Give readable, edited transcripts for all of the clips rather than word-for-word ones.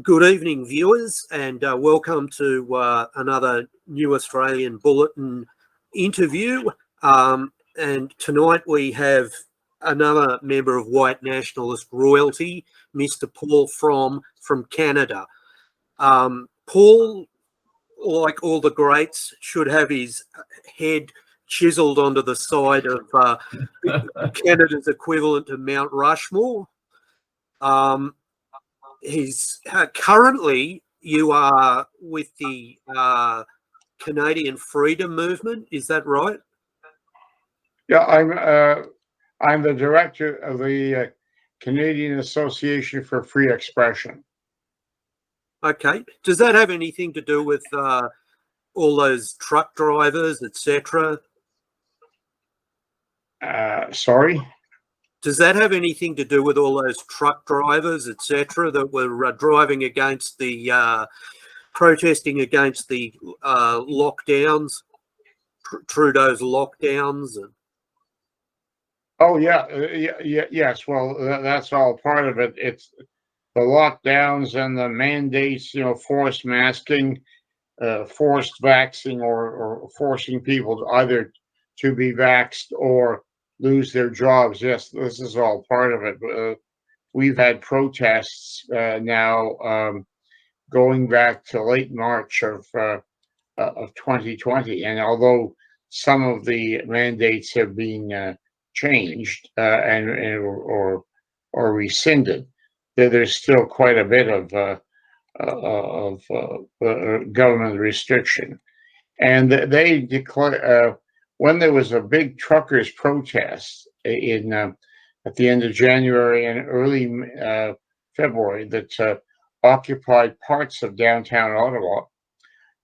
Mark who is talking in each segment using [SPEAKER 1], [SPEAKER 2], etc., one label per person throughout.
[SPEAKER 1] Good evening, viewers, and welcome to another New Australian Bulletin interview. And tonight we have another member of white nationalist royalty, Mr. Paul Fromm from Canada. Paul, like all the greats, should have his head chiselled onto the side of Canada's equivalent to Mount Rushmore. He's currently you are with the Canadian Freedom Movement. Is that right?
[SPEAKER 2] Yeah, I'm the director of the Canadian Association for Free Expression.
[SPEAKER 1] Okay. Does that have anything to do with all those truck drivers, etc.?
[SPEAKER 2] Sorry?
[SPEAKER 1] Does that have anything to do with all those truck drivers, etc., that were driving against the protesting against the lockdowns, Trudeau's lockdowns?
[SPEAKER 2] Oh yeah, yes. Well, that's all part of it. It's the lockdowns and the mandates, forced masking, forced vaxxing, or forcing people either to be vaxxed or lose their jobs. Yes, this is all part of it. We've had protests now going back to late March of 2020, and although some of the mandates have been changed or rescinded, there's still quite a bit of government restriction, and they declare when there was a big truckers' protest in at the end of January and early February that occupied parts of downtown Ottawa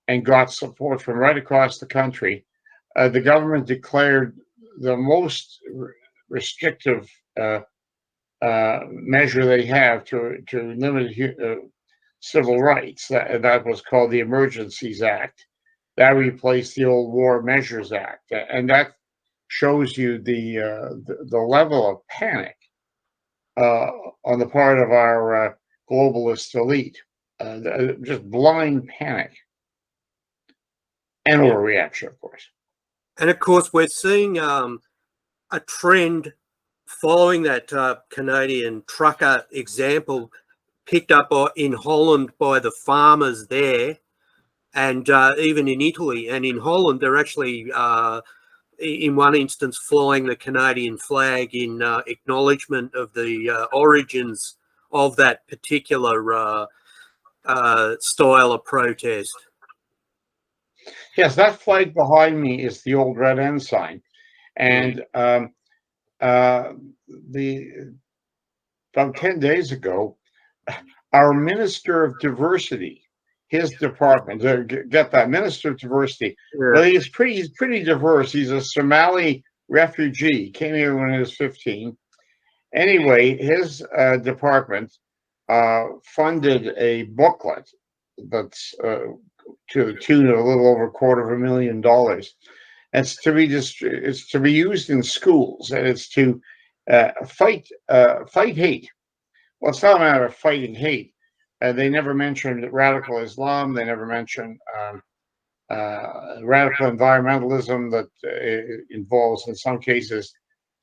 [SPEAKER 2] and got support from right across the country. The government declared the most restrictive measure they have to limit civil rights. That was called the Emergencies Act. That replaced the old War Measures Act, and that shows you the level of panic on the part of our globalist elite, just blind panic and overreaction, of course.
[SPEAKER 1] And of course, we're seeing a trend following that Canadian trucker example picked up in Holland by the farmers there, and even in Italy and in Holland, they're actually, in one instance, flying the Canadian flag in acknowledgement of the origins of that particular style of protest.
[SPEAKER 2] Yes, that flag behind me is the old Red Ensign, and about 10 days ago, our Minister of Diversity, his department, get that, Minister of Diversity. Yeah. Well, he's pretty diverse. He's a Somali refugee. He came here when he was 15. Anyway, his department funded a booklet that's to the tune of a little over $250,000. It's to be used in schools, and it's to fight hate. Well, it's not a matter of fighting hate. They never mentioned radical Islam. They never mentioned radical environmentalism that involves, in some cases,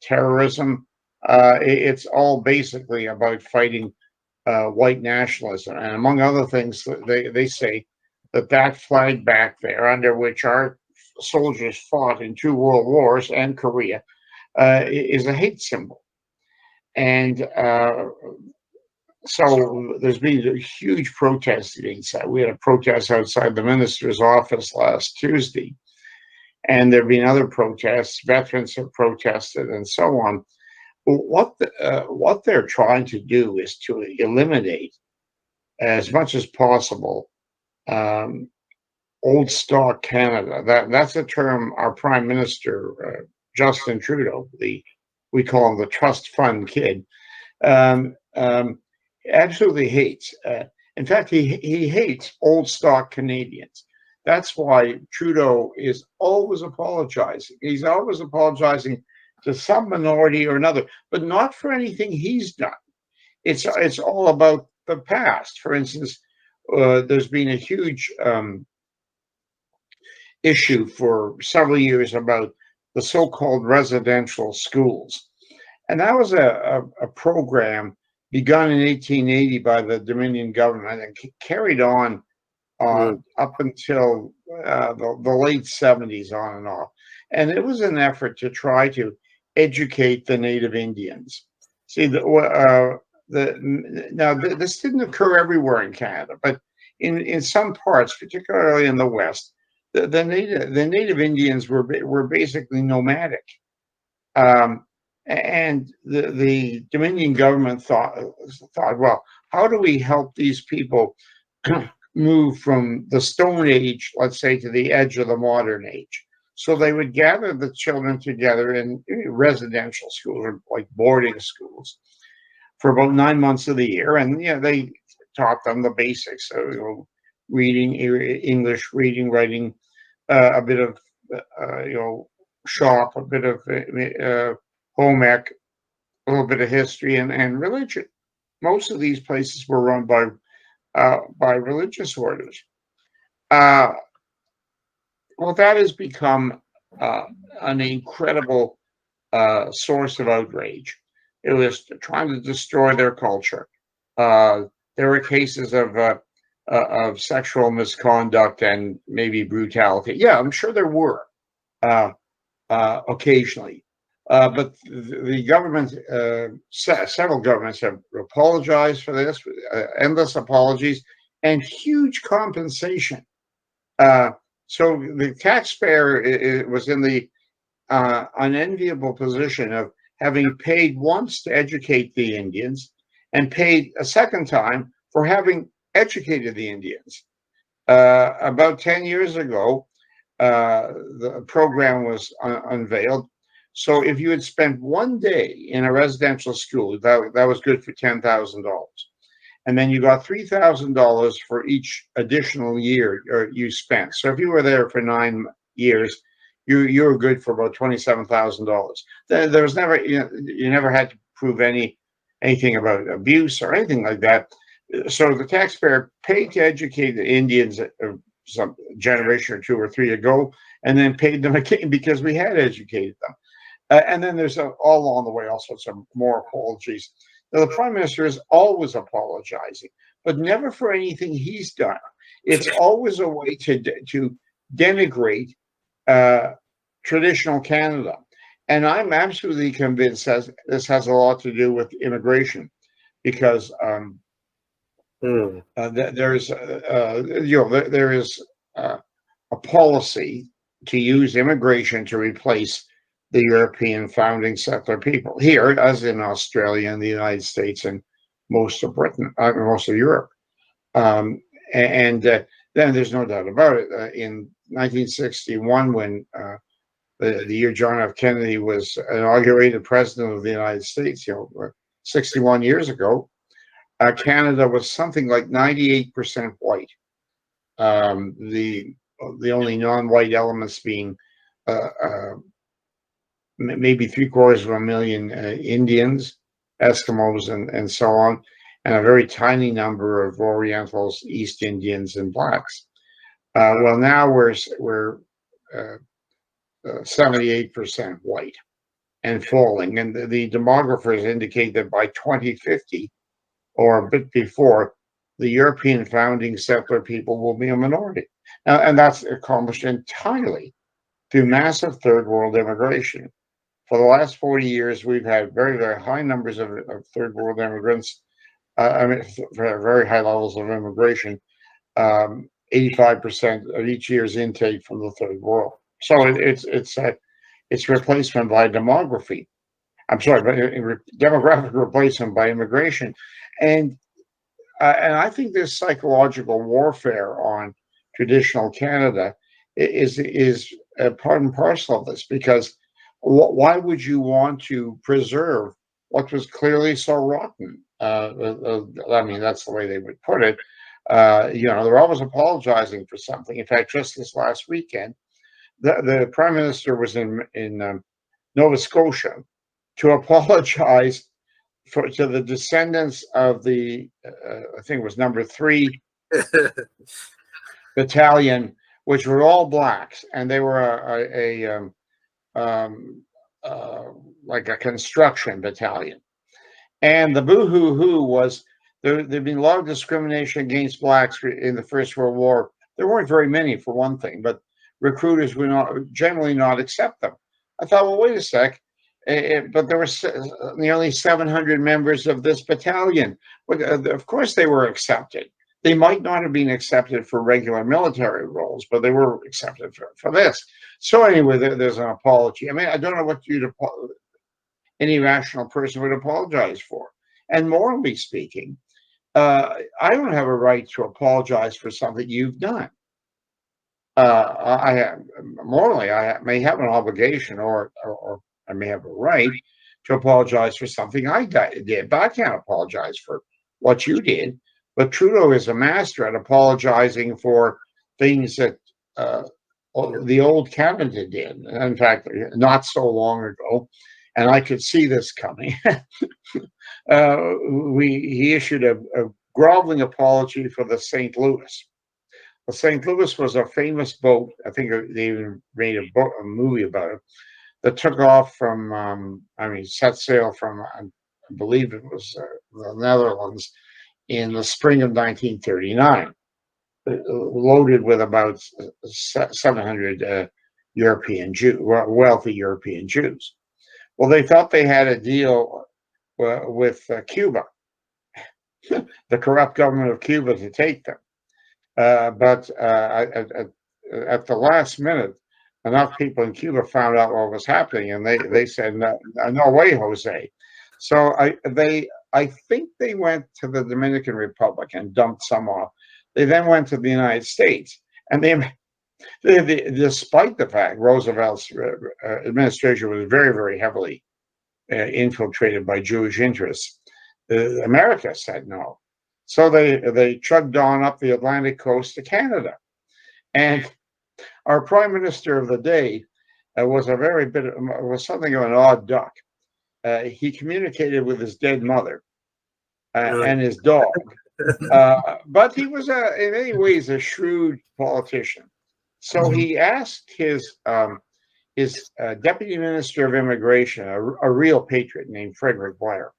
[SPEAKER 2] terrorism. It's all basically about fighting white nationalism. And among other things, they say that flag back there, under which our soldiers fought in 2 world wars and Korea, is a hate symbol. And so there's been a huge protest against that. We had a protest outside the minister's office last Tuesday, and there have been other protests. Veterans have protested, and so on. What they're trying to do is to eliminate, as much as possible, old stock Canada. That's a term our Prime Minister Justin Trudeau, we call him the trust fund kid, absolutely hates. In fact, he hates old stock Canadians. That's why Trudeau is always apologizing. He's always apologizing to some minority or another, but not for anything he's done. It's all about the past. For instance, there's been a huge issue for several years about the so-called residential schools. And that was a program begun in 1880 by the Dominion government and carried on up until the late 70s, on and off. And it was an effort to try to educate the native Indians. See, now this didn't occur everywhere in Canada, but in some parts, particularly in the West, the native Indians were basically nomadic. And the Dominion government thought, well, how do we help these people move from the Stone Age, let's say, to the edge of the modern age? So they would gather the children together in residential schools, or like boarding schools, for about 9 months of the year, and they taught them the basics, reading, English, reading, writing, a bit of shop, a bit of home ec, a little bit of history, and religion. Most of these places were run by religious orders. Well, that has become an incredible source of outrage. It was trying to destroy their culture. There were cases of sexual misconduct and maybe brutality. Yeah, I'm sure there were occasionally. But the government, several governments have apologized for this, endless apologies, and huge compensation. So the taxpayer was in the unenviable position of having paid once to educate the Indians and paid a second time for having educated the Indians. About 10 years ago, the program was unveiled. So if you had spent 1 day in a residential school, that was good for $10,000. And then you got $3,000 for each additional year you spent. So if you were there for 9 years, you were good for about $27,000. There was never, you never had to prove anything about abuse or anything like that. So the taxpayer paid to educate the Indians some generation or two or three ago, and then paid them again because we had educated them. And then there's all along the way all sorts of more apologies. Now, the Prime Minister is always apologizing, but never for anything he's done. It's always a way to denigrate traditional Canada. And I'm absolutely convinced this has a lot to do with immigration, because there is a policy to use immigration to replace the European founding settler people here, as in Australia and the United States and most of Britain, most of Europe. Then there's no doubt about it. In 1961, when the year John F. Kennedy was inaugurated president of the United States, 61 years ago, Canada was something like 98% white. The only non-white elements being maybe 750,000 Indians, Eskimos, and so on, and a very tiny number of Orientals, East Indians, and blacks. Well, now we're 78% white and falling, and the demographers indicate that by 2050, or a bit before, the European founding settler people will be a minority. And that's accomplished entirely through massive third world immigration. For the last 40 years, we've had very, very high numbers of third world immigrants, very high levels of immigration, 85% of each year's intake from the third world. So it's replacement by demography. I'm sorry, but demographic replacement by immigration. And I think this psychological warfare on traditional Canada is part and parcel of this, because why would you want to preserve what was clearly so rotten? I mean, that's the way they would put it. They're always apologizing for something. In fact, just this last weekend, the Prime Minister was in Nova Scotia to apologize to the descendants of the, I think it was number 3 battalion, which were all blacks, and they were like a construction battalion. And the boo-hoo-hoo was there'd been a lot of discrimination against blacks in the First World War. There weren't very many, for one thing, but recruiters would generally not accept them. I thought, well, wait a sec. But there were nearly 700 members of this battalion. Of course, they were accepted. They might not have been accepted for regular military roles, but they were accepted for this. So anyway, there's an apology. I mean, I don't know what any rational person would apologize for. And morally speaking, I don't have a right to apologize for something you've done. Morally, I may have an obligation, or I may have a right to apologize for something I did, but I can't apologize for what you did. But Trudeau is a master at apologizing for things that the old Canada did. In fact, not so long ago, and I could see this coming. He issued a groveling apology for the St. Louis. The St. Louis was a famous boat. I think they even made a movie about it, that took off from, set sail from, I believe it was the Netherlands in the spring of 1939, loaded with about 700 European Jews, wealthy European Jews. Well, they thought they had a deal with Cuba, the corrupt government of Cuba, to take them. But at the last minute, enough people in Cuba found out what was happening, and they said, no way, Jose. So I think they went to the Dominican Republic and dumped some off. They then went to the United States, and despite the fact Roosevelt's administration was very, very heavily infiltrated by Jewish interests, America said no. So they chugged on up the Atlantic coast to Canada. And our prime minister of the day was something of an odd duck. He communicated with his dead mother and his dog. But he was in many ways a shrewd politician. So he asked his deputy minister of immigration, a real patriot named Frederick Blair,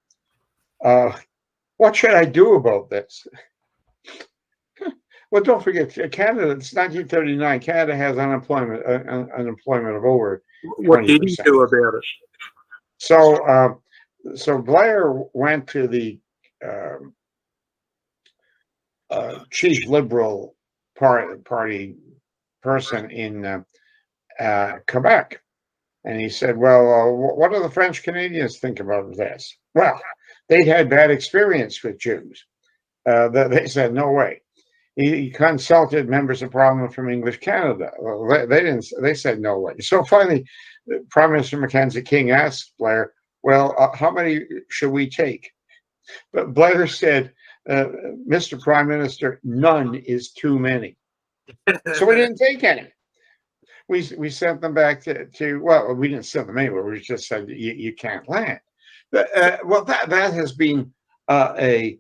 [SPEAKER 2] what should I do about this? Well, don't forget, Canada, it's 1939. Canada has unemployment of over 20%.
[SPEAKER 1] What did he do about it?
[SPEAKER 2] So Blair went to the chief Liberal party person in Quebec, and he said, well, what do the French Canadians think about this? Well, they'd had bad experience with Jews. They said, no way. He consulted members of Parliament from English Canada. Well, they said no way. So finally, Prime Minister Mackenzie King asked Blair, well, how many should we take? But Blair said, Mr. Prime Minister, none is too many. So we didn't take any. We sent them back to well, we didn't send them anywhere. We just said you can't land. But, well, that has been a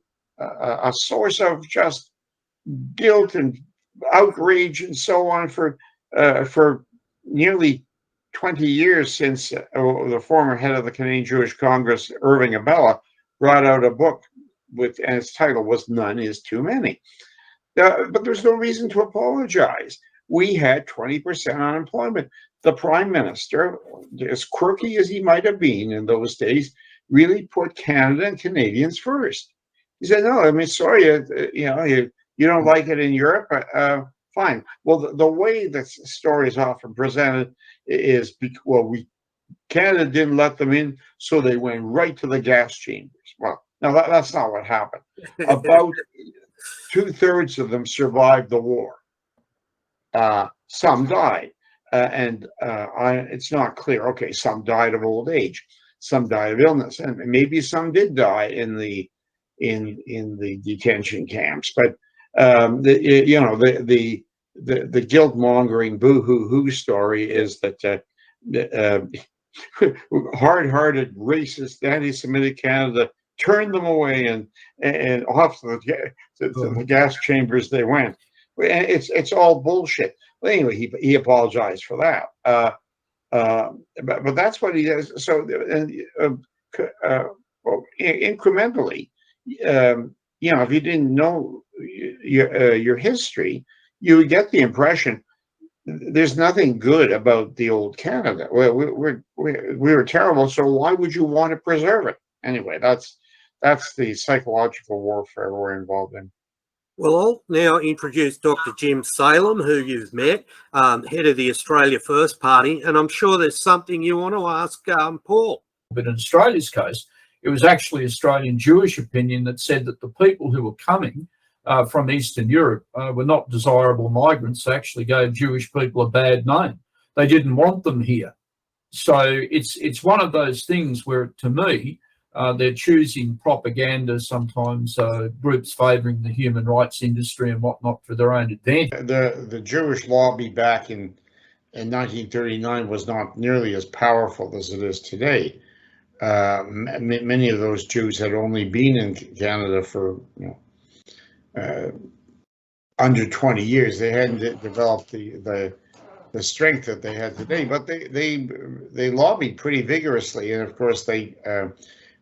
[SPEAKER 2] source of just guilt and outrage and so on for nearly 20 years, since the former head of the Canadian Jewish Congress, Irving Abella, brought out a book and its title was "None is Too Many." But there's no reason to apologize. We had 20% unemployment. The prime minister, as quirky as he might have been in those days, really put Canada and Canadians first. He said, "No, I mean, sorry, you don't like it in Europe, fine." Well, the way the story is often presented is, Canada didn't let them in, so they went right to the gas chambers. Well, no, that's not what happened. About 2/3 of them survived the war. Some died, and it's not clear. Okay, some died of old age, some died of illness, and maybe some did die in the detention camps. But the guilt mongering boo-hoo-hoo story is that hard-hearted, racist, anti-Semitic Canada turned them away, and off to the gas chambers they went. It's all bullshit. Well, anyway, he apologized for that. But that's what he does. So well, incrementally, if you didn't know your history, you would get the impression there's nothing good about the old Canada. We were terrible, so why would you want to preserve it? Anyway, that's the psychological warfare we're involved in.
[SPEAKER 1] Well, I'll now introduce Dr. Jim Saleam, who you've met, head of the Australia First Party, and I'm sure there's something you want to ask Paul.
[SPEAKER 3] But in Australia's case, it was actually Australian Jewish opinion that said that the people who were coming from Eastern Europe were not desirable migrants. They actually gave Jewish people a bad name. They didn't want them here. So it's one of those things where, to me, they're choosing propaganda, sometimes groups favouring the human rights industry and whatnot for their own advantage.
[SPEAKER 2] The Jewish lobby back in 1939 was not nearly as powerful as it is today. Many of those Jews had only been in Canada for under 20 years. They hadn't developed the strength that they had today, but they lobbied pretty vigorously, and of course they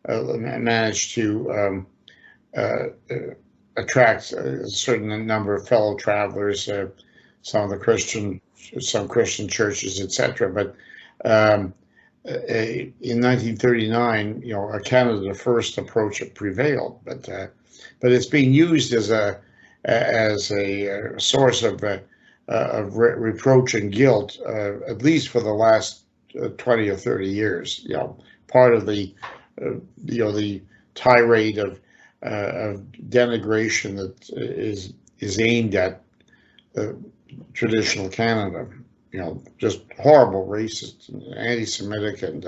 [SPEAKER 2] managed to attract a certain number of fellow travelers, some Christian churches, etc. But in 1939, a Canada First approach prevailed, but it's being used as a source of reproach and guilt, at least for the last 20 or 30 years. Part of the tirade of denigration that is aimed at traditional Canada. Just horrible, racist, anti-Semitic, and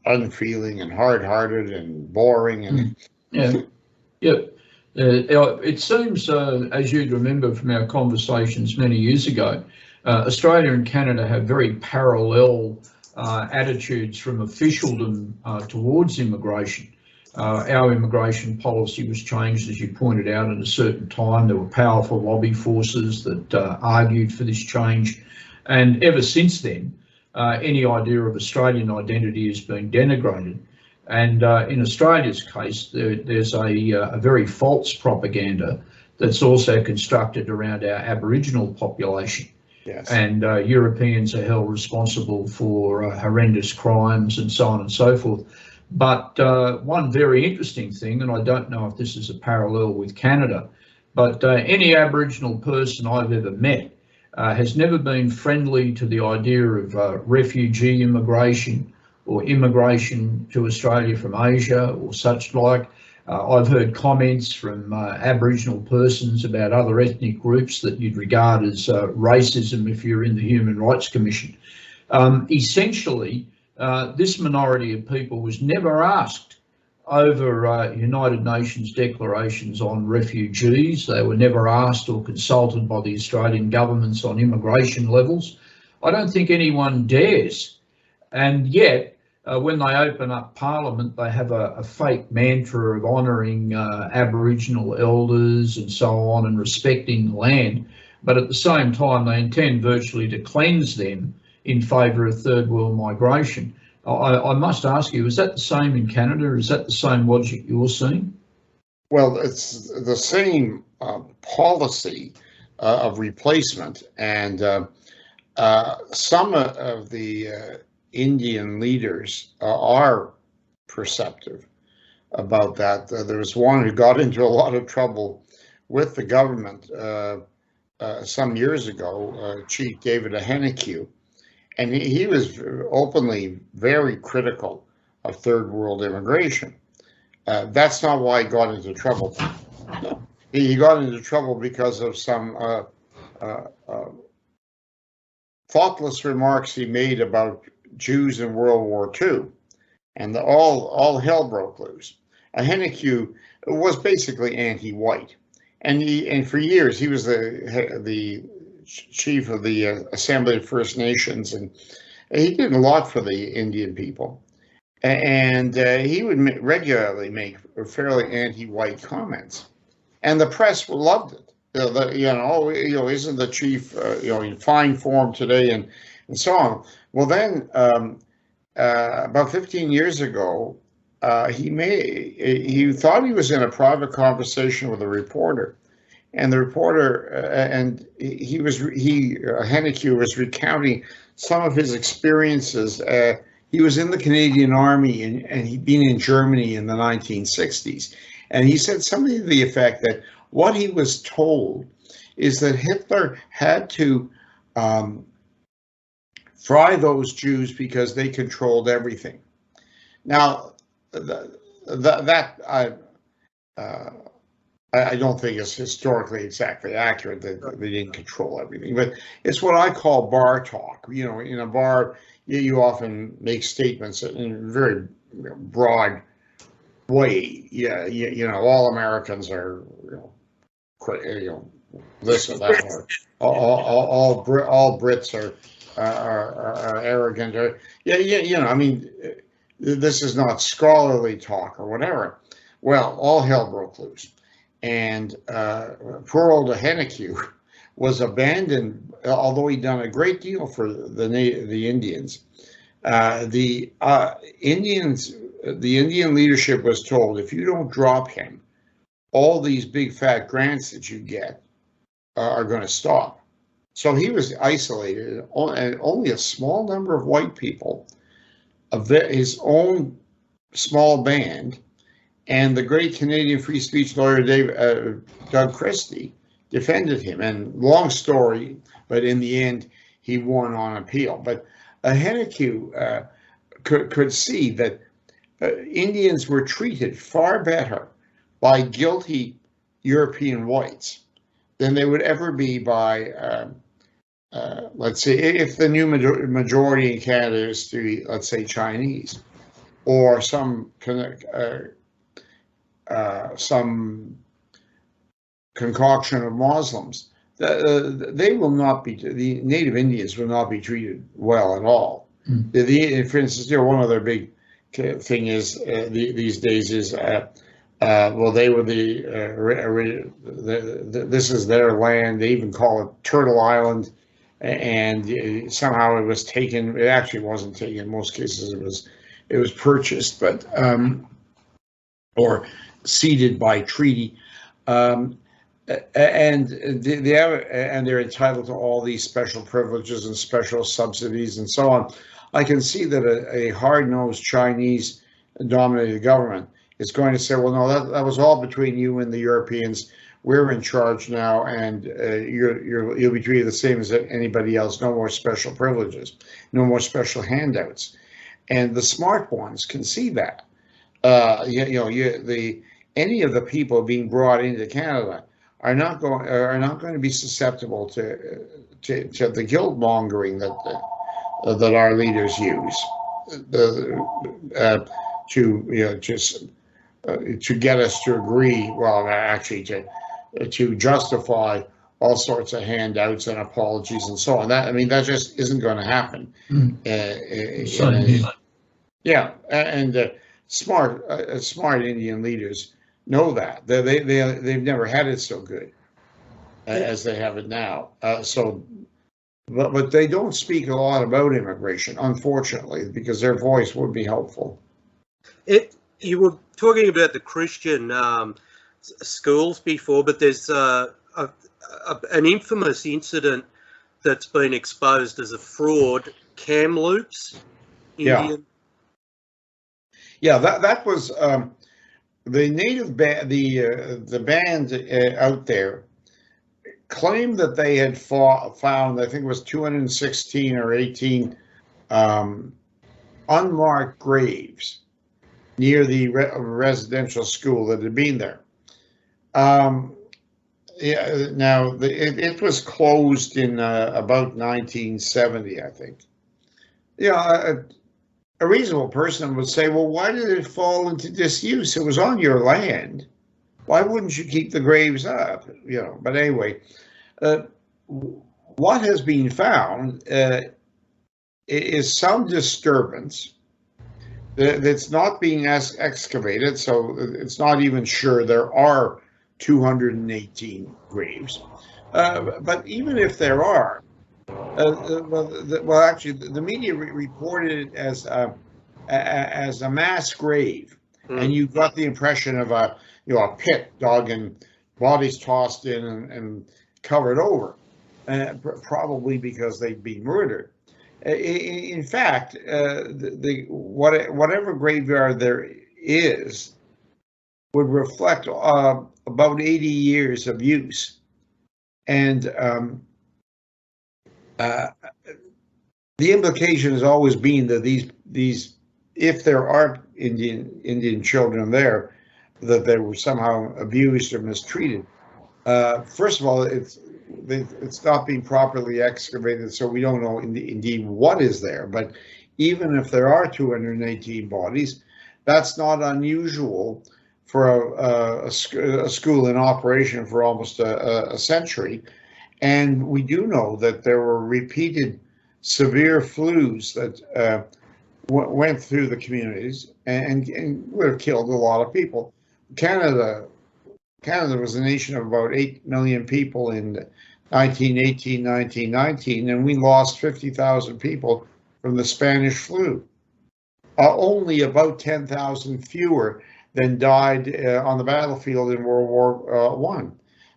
[SPEAKER 2] unfeeling, and hard-hearted, and boring, and
[SPEAKER 3] it seems, as you'd remember from our conversations many years ago, Australia and Canada have very parallel attitudes from officialdom towards immigration. Our immigration policy was changed, as you pointed out, at a certain time. There were powerful lobby forces that argued for this change. And ever since then, any idea of Australian identity has been denigrated. And in Australia's case, there's a very false propaganda that's also constructed around our Aboriginal population.
[SPEAKER 2] Yes.
[SPEAKER 3] And Europeans are held responsible for horrendous crimes and so on and so forth. But one very interesting thing, and I don't know if this is a parallel with Canada, but any Aboriginal person I've ever met has never been friendly to the idea of refugee immigration or immigration to Australia from Asia or such like. I've heard comments from Aboriginal persons about other ethnic groups that you'd regard as racism if you're in the Human Rights Commission. Essentially, this minority of people was never asked over United Nations declarations on refugees. They were never asked or consulted by the Australian governments on immigration levels. I don't think anyone dares. And yet, when they open up Parliament, they have a fake mantra of honouring Aboriginal elders and so on and respecting the land. But at the same time, they intend virtually to cleanse them in favour of third world migration. I must ask you, is that the same in Canada? Is that the same logic you're seeing?
[SPEAKER 2] Well, it's the same policy of replacement, and some of the Indian leaders are perceptive about that. There was one who got into a lot of trouble with the government some years ago, Chief David Ahenekyu, and he was openly very critical of third world immigration. That's not why he got into trouble. He got into trouble because of some thoughtless remarks he made about Jews in World War II, and all hell broke loose. Ahenekyu was basically anti-white, and for years he was the chief of the Assembly of First Nations, and he did a lot for the Indian people. and he would regularly make fairly anti-white comments, and the press loved it. Isn't the chief, in fine form today, and so on. Well, then about 15 years ago, he thought he was in a private conversation with a reporter, and the reporter Henneque was recounting some of his experiences. He was in the Canadian Army, and he'd been in Germany in the 1960s, and he said something to the effect that what he was told is that Hitler had to fry those Jews because they controlled everything. Now, I don't think it's historically exactly accurate that they didn't control everything, but it's what I call bar talk. In a bar, you often make statements in a very broad way. All Americans are, this or that, or all Brits are arrogant, or I mean, this is not scholarly talk or whatever. Well, all hell broke loose, and poor old Henneque was abandoned, although he'd done a great deal for the Indians. The Indian leadership was told, if you don't drop him, all these big fat grants that you get are going to stop. So he was isolated, and only a small number of white people, his own small band, and the great Canadian free speech lawyer Doug Christie defended him. And long story, but in the end, he won on appeal. But Henneque could see that Indians were treated far better by guilty European whites than they would ever be by, let's say, if the new majority in Canada is to be, let's say, Chinese, or some concoction of Muslims. They will not be, the native Indians will not be treated well at all. For instance, one of their big thing is these days is, well, they were this is their land. They even call it Turtle Island, and somehow it was taken. It actually wasn't taken. In most cases, it was purchased, but or ceded by treaty. And they're entitled to all these special privileges and special subsidies and so on. I can see that a hard-nosed Chinese-dominated government is going to say, well, no, that was all between you and the Europeans. We're in charge now, and you'll be treated the same as anybody else. No more special privileges, no more special handouts. And the smart ones can see that. Any of the people being brought into Canada are not going to be susceptible to the guilt mongering that our leaders use to get us to agree. Well, actually, to justify all sorts of handouts and apologies and so on. That just isn't going to happen. Smart Indian leaders know that. They've never had it so good as they have it now. But they don't speak a lot about immigration, unfortunately, because their voice would be helpful.
[SPEAKER 1] You were talking about the Christian schools before, but there's an infamous incident that's been exposed as a fraud, Kamloops, Indian.
[SPEAKER 2] Yeah, that was the native band, the band out there claimed that they had found, I think it was 216 or 18 unmarked graves near the residential school that had been there. Now it was closed in about 1970, I think. A reasonable person would say, well, why did it fall into disuse? It was on your land. Why wouldn't you keep the graves up? But anyway, what has been found is some disturbance It's not being excavated, so it's not even sure there are 218 graves. But even if there are, well, actually, the media reported it as a mass grave, and you got the impression of a pit dug and bodies tossed in and covered over, probably because they'd been murdered. In fact, whatever graveyard there is would reflect about 80 years of use, and the implication has always been that these if there are Indian children there, that they were somehow abused or mistreated. First of all, it's not being properly excavated, so we don't know indeed what is there. But even if there are 218 bodies, that's not unusual for a school in operation for almost a century. And we do know that there were repeated severe flus that went through the communities and would have killed a lot of people. Canada was a nation of about 8 million people in 1918, 1919, and we lost 50,000 people from the Spanish flu. Only about 10,000 fewer than died on the battlefield in World War I.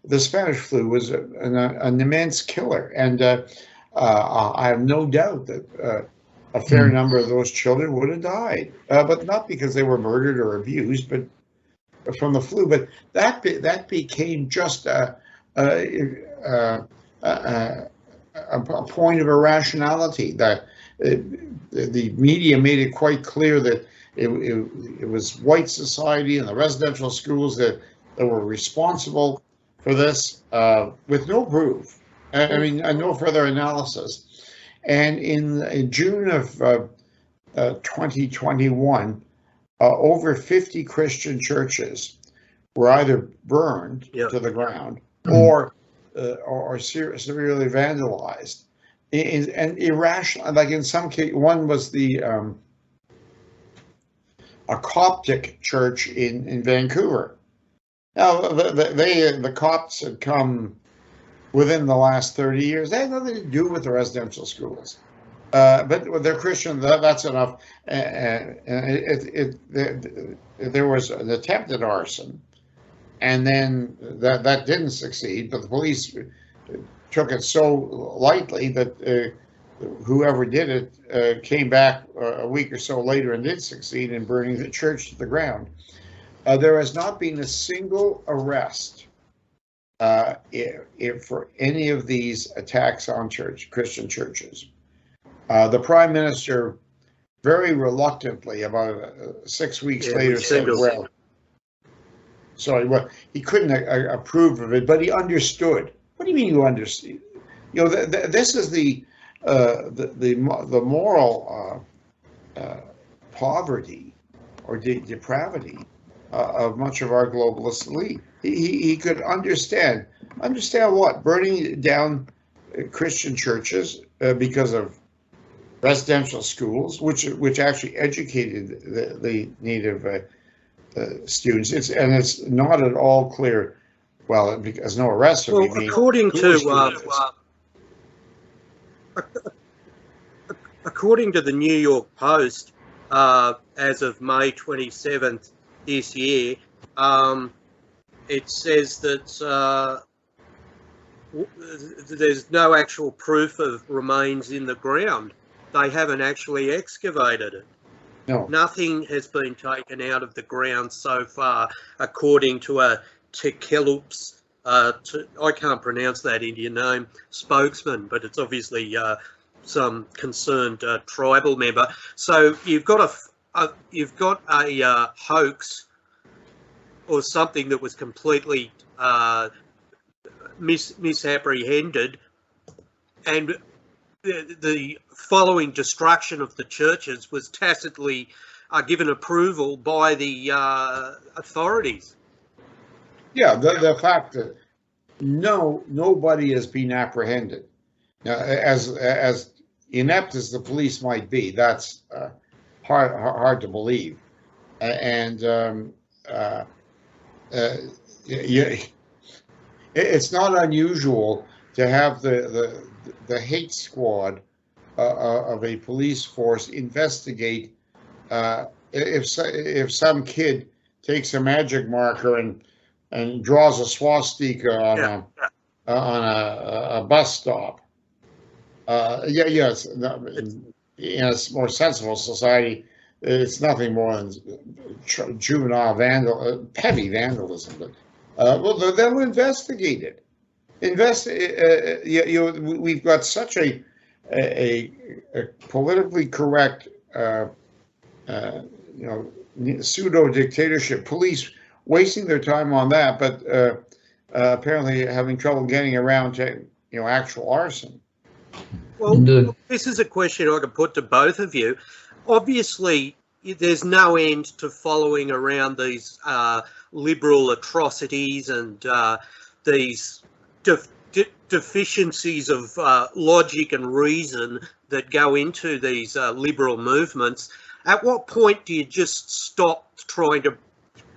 [SPEAKER 2] The Spanish flu was an immense killer, and I have no doubt that a fair number of those children would have died, but not because they were murdered or abused, but from the flu. But that became just a point of irrationality. That the media made it quite clear that it was white society and the residential schools that were responsible for this, with no proof. I mean, no further analysis. And in June of 2021, over 50 Christian churches were either burned to the ground or severely vandalized. And irrational, like in some case, one was a Coptic church in Vancouver. Now, the Copts had come within the last 30 years. They had nothing to do with the residential schools. But they're Christian, that's enough. There was an attempted arson, and then that didn't succeed, but the police took it so lightly that whoever did it came back a week or so later and did succeed in burning the church to the ground. There has not been a single arrest for any of these attacks on Christian churches. The Prime Minister, very reluctantly, about 6 weeks later, said, "Well, sorry, well, he couldn't approve of it, but he understood." What do you mean you understand? You know, this is the moral poverty or depravity of much of our globalist elite. He could understand what? Burning down Christian churches because of residential schools, which actually educated the native students. It's not at all clear. Well, because no arrests are being made.
[SPEAKER 1] According to the New York Post, as of May 27th this year, it says that there's no actual proof of remains in the ground. They haven't actually excavated it.
[SPEAKER 2] No.
[SPEAKER 1] Nothing has been taken out of the ground so far, according to a Tekelups, I can't pronounce that Indian name, spokesman, but it's obviously some concerned tribal member. So you've got a hoax or something that was completely misapprehended, and the following destruction of the churches was tacitly given approval by the authorities.
[SPEAKER 2] Yeah, the fact that nobody has been apprehended. Now, as inept as the police might be, that's hard to believe. It's not unusual to have the hate squad of a police force investigate if some kid takes a magic marker and draws a swastika on a bus stop. Yes, in a more sensible society, it's nothing more than juvenile heavy vandalism. But well, they'll investigate it. We've got such a politically correct, pseudo dictatorship. Police wasting their time on that, but apparently having trouble getting around to actual arson.
[SPEAKER 1] Well, this is a question I could put to both of you. Obviously, there's no end to following around these liberal atrocities and these deficiencies of logic and reason that go into these liberal movements. At what point do you just stop trying to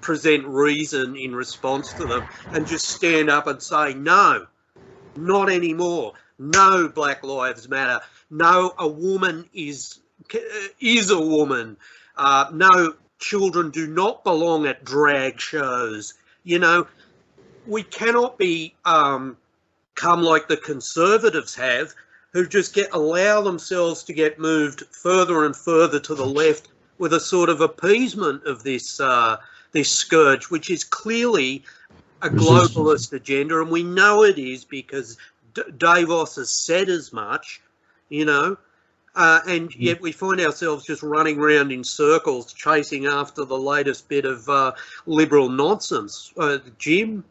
[SPEAKER 1] present reason in response to them and just stand up and say, no, not anymore? No, Black Lives Matter. No, a woman is a woman. No, children do not belong at drag shows. We cannot be come like the Conservatives have, who just allow themselves to get moved further and further to the left with a sort of appeasement of this this scourge, which is clearly a globalist agenda, and we know it is because Davos has said as much, and yet we find ourselves just running around in circles chasing after the latest bit of liberal nonsense. Jim?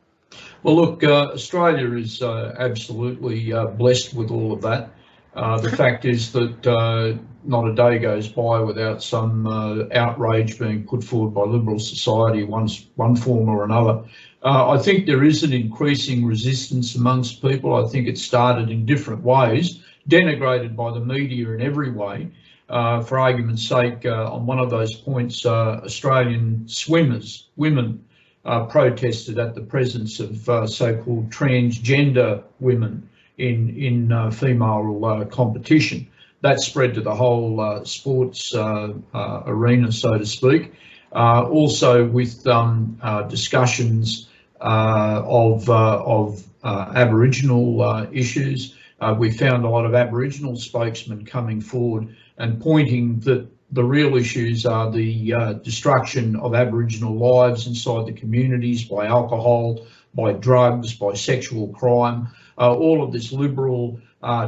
[SPEAKER 3] Well, look, Australia is absolutely blessed with all of that. The fact is that not a day goes by without some outrage being put forward by liberal society, one form or another. I think there is an increasing resistance amongst people. I think it started in different ways, denigrated by the media in every way. For argument's sake, on one of those points, Australian women protested at the presence of so-called transgender women in female competition. That spread to the whole sports arena, so to speak. Also with discussions of Aboriginal issues. We found a lot of Aboriginal spokesmen coming forward and pointing that the real issues are the destruction of Aboriginal lives inside the communities by alcohol, by drugs, by sexual crime. All of this liberal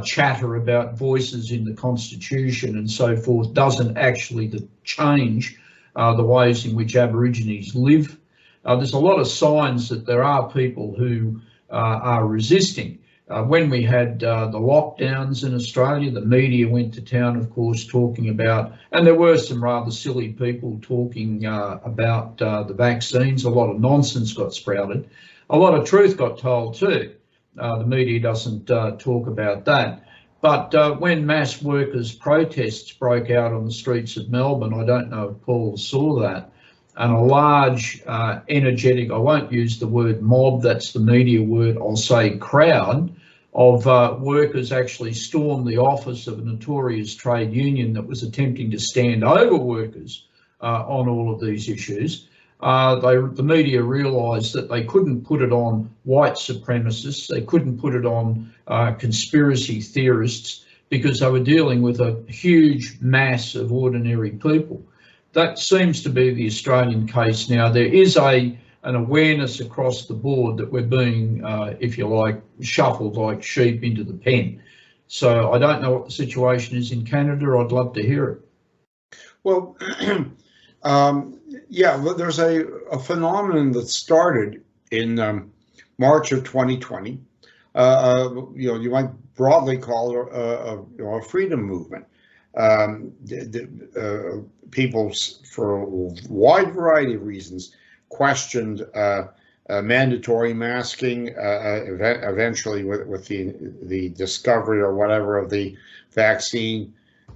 [SPEAKER 3] chatter about voices in the Constitution and so forth doesn't actually change the ways in which Aborigines live. There's a lot of signs that there are people who are resisting. When we had the lockdowns in Australia, the media went to town, of course, talking about, and there were some rather silly people talking about the vaccines. A lot of nonsense got sprouted. A lot of truth got told too. The media doesn't talk about that. But when mass workers' protests broke out on the streets of Melbourne, I don't know if Paul saw that, and a large, energetic, I won't use the word mob, that's the media word, I'll say crowd, of workers actually stormed the office of a notorious trade union that was attempting to stand over workers on all of these issues. The media realised that they couldn't put it on white supremacists, they couldn't put it on conspiracy theorists, because they were dealing with a huge mass of ordinary people. That seems to be the Australian case now. There is an awareness across the board that we're being, if you like, shuffled like sheep into the pen. So I don't know what the situation is in Canada. I'd love to hear it.
[SPEAKER 2] Well, yeah, there's a phenomenon that started in March of 2020. You might broadly call it a freedom movement. People, for a wide variety of reasons, questioned mandatory masking. Eventually, with the discovery or whatever of the vaccine,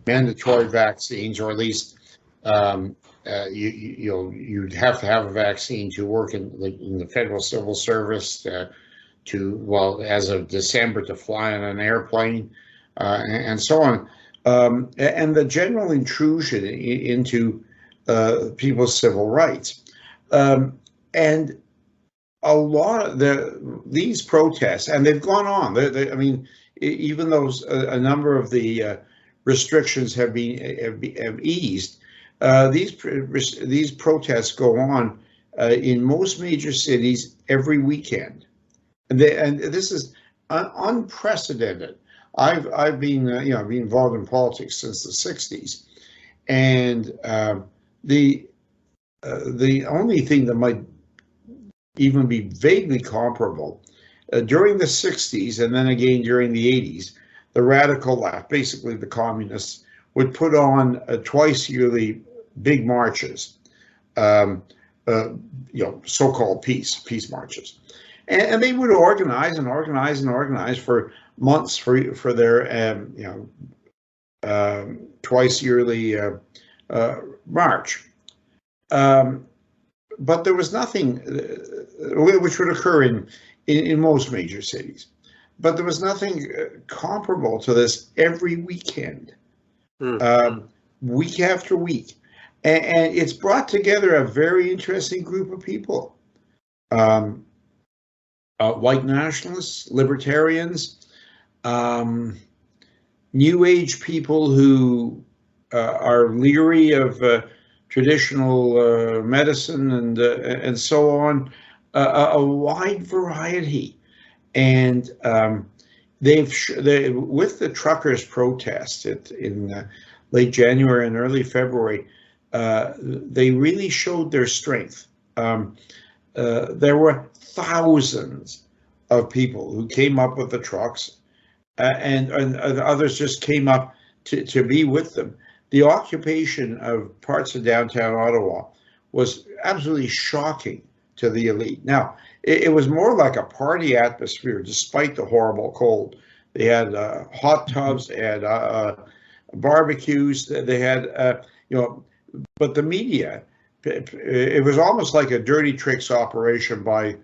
[SPEAKER 2] mandatory vaccines, or at least You'd have to have a vaccine to work in the federal civil service, as of December, to fly on an airplane, and so on. And the general intrusion into people's civil rights. And a lot of these protests, and they've gone on. I mean, even though a number of the restrictions have eased, these protests go on in most major cities every weekend, and this is unprecedented. I've been been involved in politics since the '60s, and the only thing that might even be vaguely comparable during the '60s, and then again during the '80s, the radical left, basically the communists, would put on twice yearly big marches, so-called peace marches, and they would organize for months for their twice yearly march. But there was nothing which would occur in most major cities, but there was nothing comparable to this every weekend, week after week, and it's brought together a very interesting group of people: white nationalists, libertarians, New Age people who are leery of traditional medicine and so on, a wide variety. And with the truckers' protest in late January and early February, they really showed their strength. There were thousands of people who came up with the trucks, and others just came up to be with them. The occupation of parts of downtown Ottawa was absolutely shocking to the elite. Now, it was more like a party atmosphere, despite the horrible cold. They had hot tubs, they had barbecues, they had, but the media, it was almost like a dirty tricks operation by,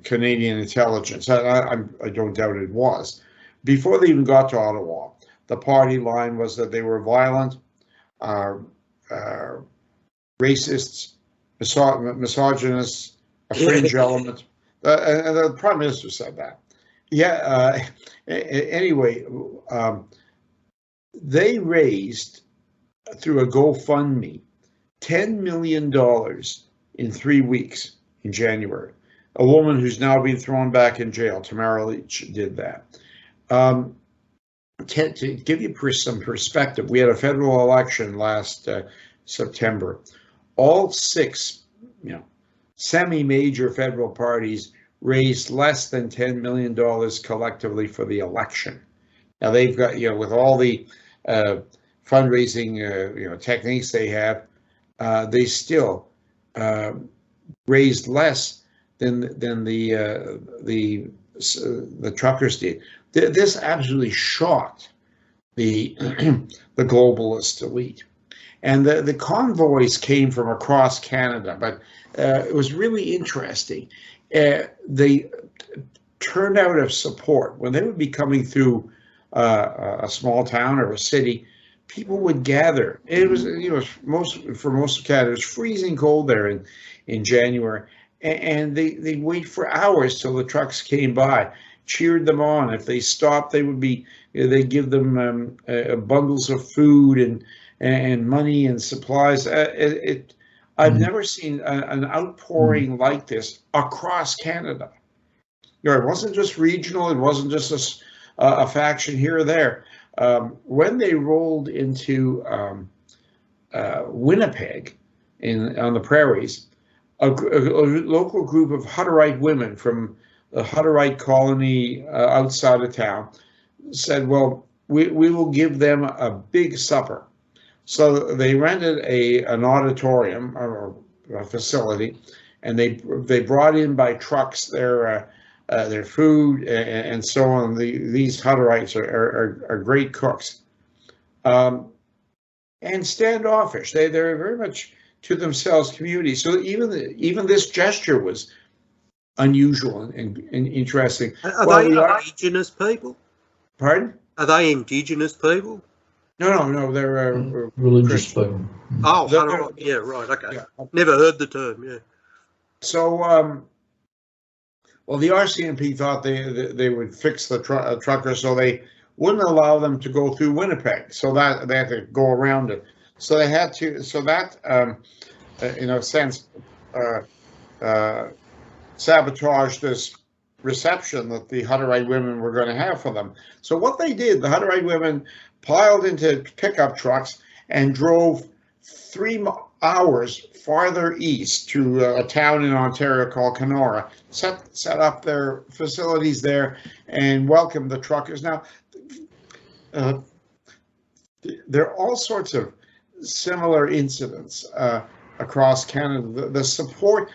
[SPEAKER 2] Canadian intelligence. I don't doubt it was. Before they even got to Ottawa, the party line was that they were violent, racists, misogynists, a fringe element. And the Prime Minister said that. Yeah. Anyway, they raised, through a GoFundMe, $10 million in 3 weeks in January. A woman who's now been thrown back in jail, Tamara Leach, did that. To give you some perspective, we had a federal election last September. All 6, semi-major federal parties raised less than $10 million collectively for the election. Now they've got, with all the fundraising, techniques they have, they still raised less than the truckers did. This absolutely shocked the globalist elite, and the convoys came from across Canada. But it was really interesting. The turnout of support when they would be coming through a small town or a city, people would gather. It was, for most of Canada, it was freezing cold there in January, and they wait for hours till the trucks came by, cheered them on. If they stopped, they'd give them bundles of food and money and supplies. I've never seen an outpouring like this across Canada. It wasn't just regional. It wasn't just a faction here or there. When they rolled into Winnipeg on the prairies, a local group of Hutterite women from the Hutterite colony outside of town said, well, we will give them a big supper. So they rented an auditorium or a facility, and they brought in by trucks their food and so on. These Hutterites are great cooks. and standoffish. They're very much to themselves community. So even this gesture was unusual and interesting.
[SPEAKER 1] Are they indigenous people?
[SPEAKER 2] Pardon?
[SPEAKER 1] Are they indigenous people?
[SPEAKER 2] No, they're
[SPEAKER 3] religious
[SPEAKER 2] Christian.
[SPEAKER 3] people.
[SPEAKER 1] Oh, yeah, right, okay. Yeah. Never heard the term, yeah.
[SPEAKER 2] So, well, the RCMP thought they would fix the truckers, so they wouldn't allow them to go through Winnipeg. So that they had to go around it. So they had to. So that, in a sense, sabotaged this reception that the Hutterite women were going to have for them. So what they did, the Hutterite women piled into pickup trucks and drove 3 hours farther east to a town in Ontario called Kenora, set up their facilities there and welcomed the truckers. Now, there are all sorts of similar incidents across Canada. The support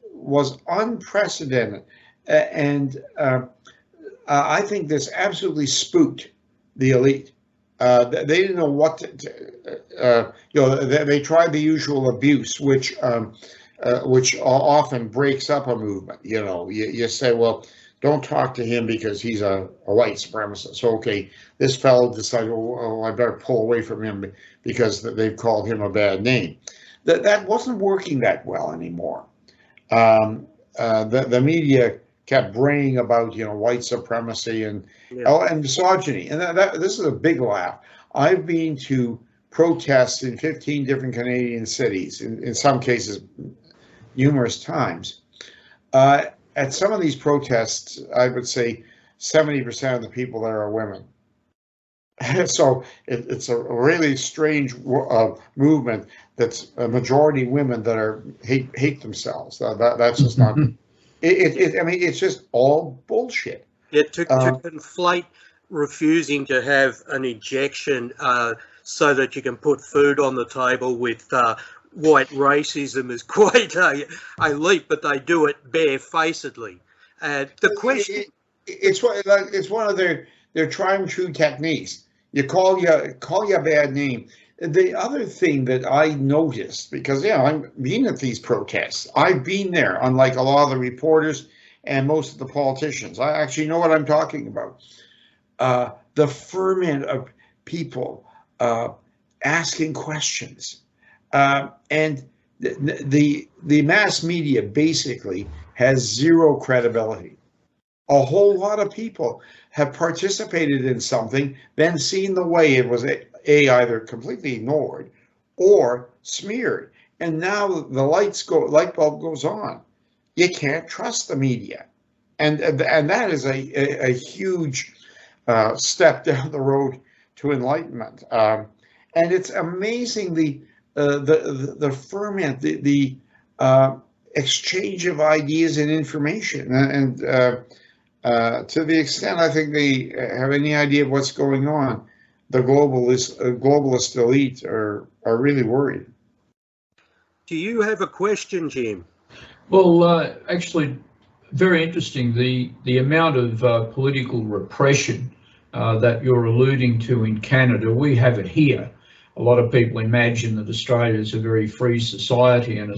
[SPEAKER 2] was unprecedented, and I think this absolutely spooked the elite. They didn't know what they tried the usual abuse, which often breaks up a movement. You say, well, don't talk to him because he's a white supremacist. So, okay, this fellow decided, oh, I better pull away from him because they've called him a bad name. That wasn't working that well anymore. The media kept braying about white supremacy and misogyny, and this is a big laugh. I've been to protests in 15 different Canadian cities, in some cases numerous times. At some of these protests, I would say 70% of the people there are women. So it's a really strange movement that's a majority women that are hate themselves. That's just not. I mean, it's just all bullshit.
[SPEAKER 1] Yeah, to conflate refusing to have an injection so that you can put food on the table with white racism is quite a leap, but they do it barefacedly. The question,
[SPEAKER 2] it's one of their tried and true techniques. You call you a bad name. The other thing that I noticed, because I've been at these protests, I've been there, unlike a lot of the reporters and most of the politicians. I actually know what I'm talking about. The ferment of people asking questions, and the mass media basically has zero credibility. A whole lot of people have participated in something, then seen the way it was either completely ignored or smeared, and now the light bulb goes on. You can't trust the media, and that is a huge step down the road to enlightenment. And it's amazing the ferment, the exchange of ideas and information, and to the extent I think they have any idea of what's going on, the globalist elite are really worried.
[SPEAKER 1] Do you have a question, Jim?
[SPEAKER 3] Well, actually, very interesting. The amount of political repression that you're alluding to in Canada, we have it here. A lot of people imagine that Australia is a very free society, and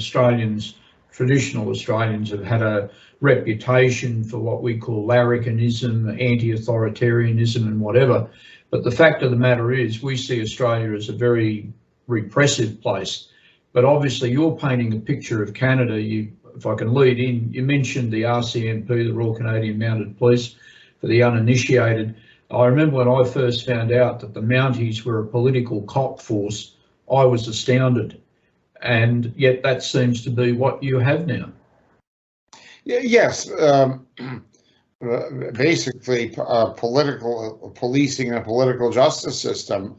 [SPEAKER 3] traditional Australians have had a reputation for what we call larrikinism, anti-authoritarianism and whatever. But the fact of the matter is we see Australia as a very repressive place. But obviously you're painting a picture of Canada. If I can lead in, you mentioned the RCMP, the Royal Canadian Mounted Police, for the uninitiated. I remember when I first found out that the Mounties were a political cop force, I was astounded. And yet that seems to be what you have now.
[SPEAKER 2] Yes, basically political policing and a political justice system.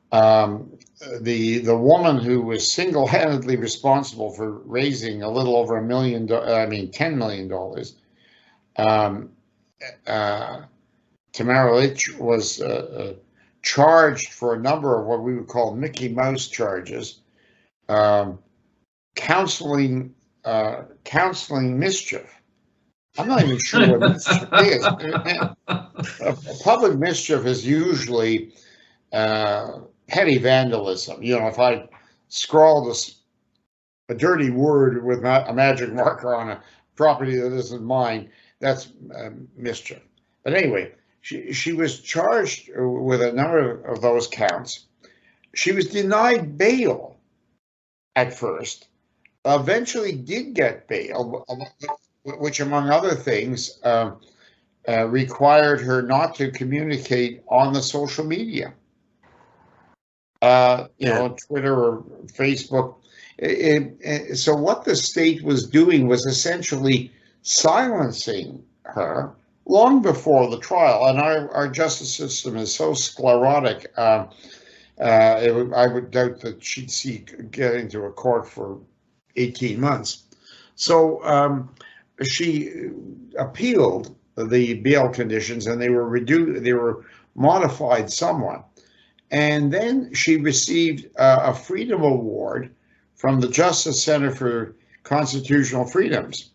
[SPEAKER 2] The woman who was single-handedly responsible for raising a little over $10 million. Tamara Litch was charged for a number of what we would call Mickey Mouse charges, counseling mischief. I'm not even sure what mischief is. Public mischief is usually petty vandalism. You know, if I scrawled a dirty word with a magic marker on a property that isn't mine, that's mischief. But anyway, she was charged with a number of those counts. She was denied bail at first, eventually did get bail, which among other things required her not to communicate on the social media. You know, Twitter or Facebook. So what the state was doing was essentially silencing her long before the trial. And our justice system is so sclerotic. I would doubt that she'd see getting to a court for 18 months. So she appealed the bail conditions, and they were reduced. They were modified somewhat. And then she received a Freedom Award from the Justice Center for Constitutional Freedoms.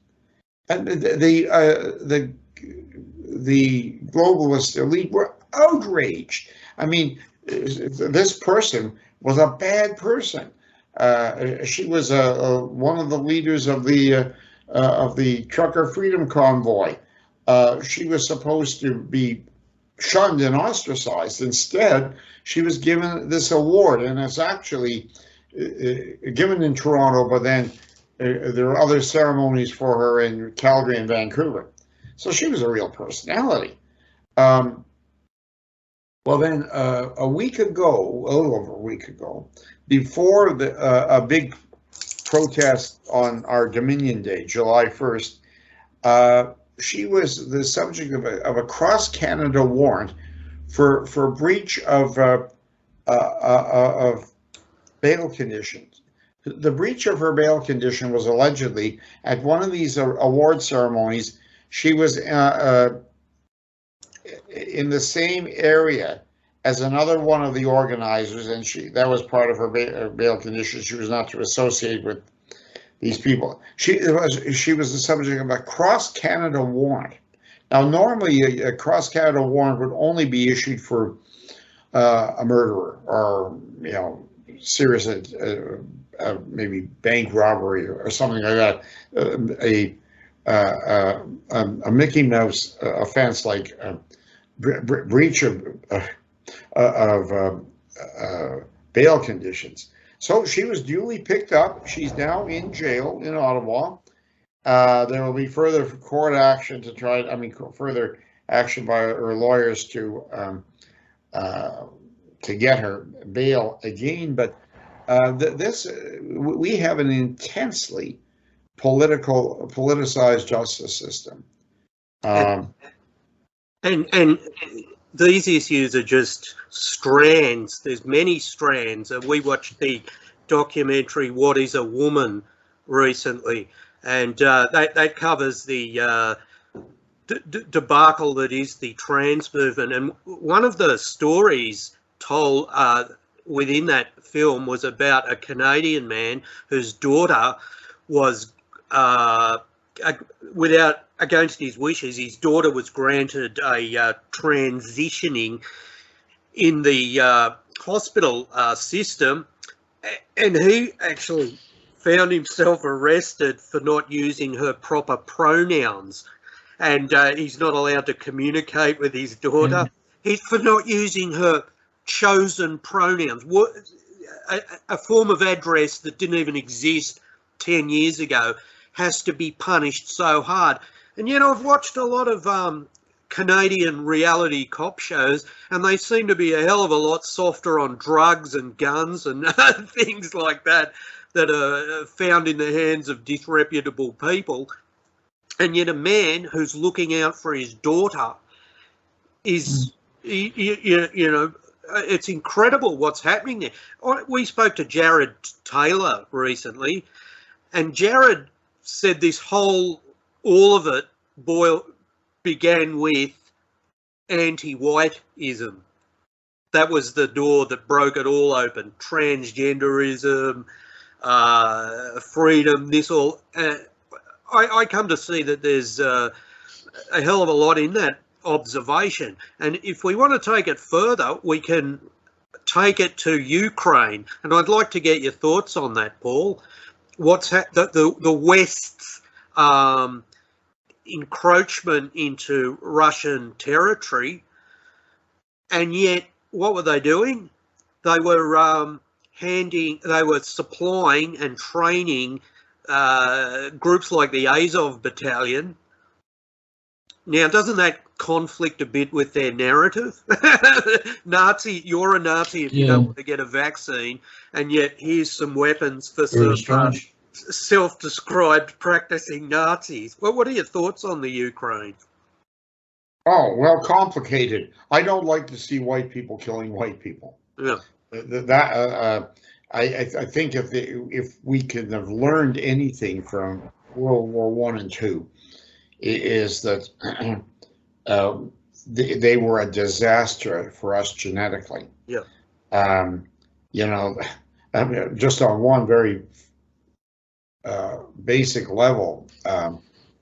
[SPEAKER 2] And the globalist elite were outraged. I mean, this person was a bad person. She was one of the leaders of the Trucker Freedom Convoy. She was supposed to be shunned and ostracized. Instead, she was given this award, and it's actually given in Toronto, but then there are other ceremonies for her in Calgary and Vancouver. So she was a real personality. Well, then a week ago, a little over a week ago, before a big protest on our Dominion Day, July 1st, she was the subject of a cross-Canada warrant for breach of bail conditions. The breach of her bail condition was allegedly at one of these award ceremonies. She was in the same area as another one of the organizers, and that was part of her bail condition. She was not to associate with these people. She was the subject of a cross-Canada warrant. Now, normally a cross-Canada warrant would only be issued for a murderer or, you know, serious maybe bank robbery or something like that. A Mickey Mouse offense like breach of bail conditions. So she was duly picked up. She's now in jail in Ottawa. There will be further court action further action by her lawyers to get her bail again. But we have an intensely politicized justice system.
[SPEAKER 1] And these issues are just strands. There's many strands. We watched the documentary "What Is a Woman" recently, and that covers the debacle that is the trans movement. And one of the stories told within that film was about a Canadian man whose daughter was against his wishes, his daughter was granted a transitioning in the hospital system, and he actually found himself arrested for not using her proper pronouns, and he's not allowed to communicate with his daughter. He's for not using her chosen pronouns, a form of address that didn't even exist 10 years ago has to be punished so hard. And you know, I've watched a lot of Canadian reality cop shows, and they seem to be a hell of a lot softer on drugs and guns and things like that are found in the hands of disreputable people. And yet a man who's looking out for his daughter is, you know, it's incredible what's happening there. We spoke to Jared Taylor recently, and Jared said all of it began with anti-whiteism. That was the door that broke it all open. Transgenderism, freedom, this all. I come to see that there's a hell of a lot in that observation. And if we want to take it further, we can take it to Ukraine, and I'd like to get your thoughts on that, Paul. What's the West's encroachment into Russian territory, and yet what were they doing? They were they were supplying and training groups like the Azov Battalion. Now, doesn't that conflict a bit with their narrative? Nazi, you're a Nazi if you don't want to get a vaccine, and yet here's some weapons for some self-described practicing Nazis. Well, what are your thoughts on the Ukraine?
[SPEAKER 2] Oh, well, complicated. I don't like to see white people killing white people.
[SPEAKER 1] Yeah.
[SPEAKER 2] I think if we could have learned anything from World War I and II, is that they were a disaster for us genetically.
[SPEAKER 1] Yeah.
[SPEAKER 2] You know, I mean, just on one very basic level,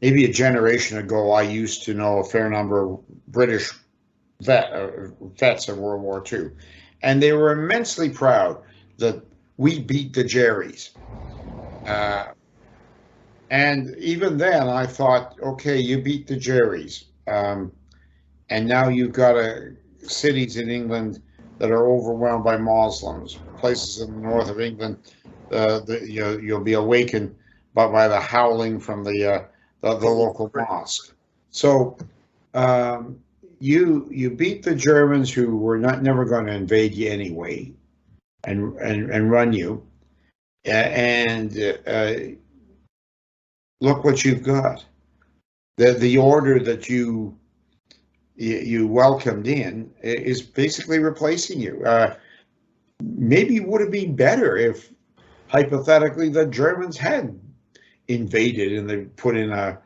[SPEAKER 2] maybe a generation ago, I used to know a fair number of British vets in World War II, and they were immensely proud that we beat the Jerrys. And even then, I thought, okay, you beat the Jerrys, and now you've got cities in England that are overwhelmed by Muslims. Places in the north of England, you'll be awakened by the howling from the local mosque. So you beat the Germans, who were never going to invade you anyway, and run you, and look what you've got. The order that you welcomed in is basically replacing you. Maybe it would have been better if, hypothetically, the Germans had invaded and they put in I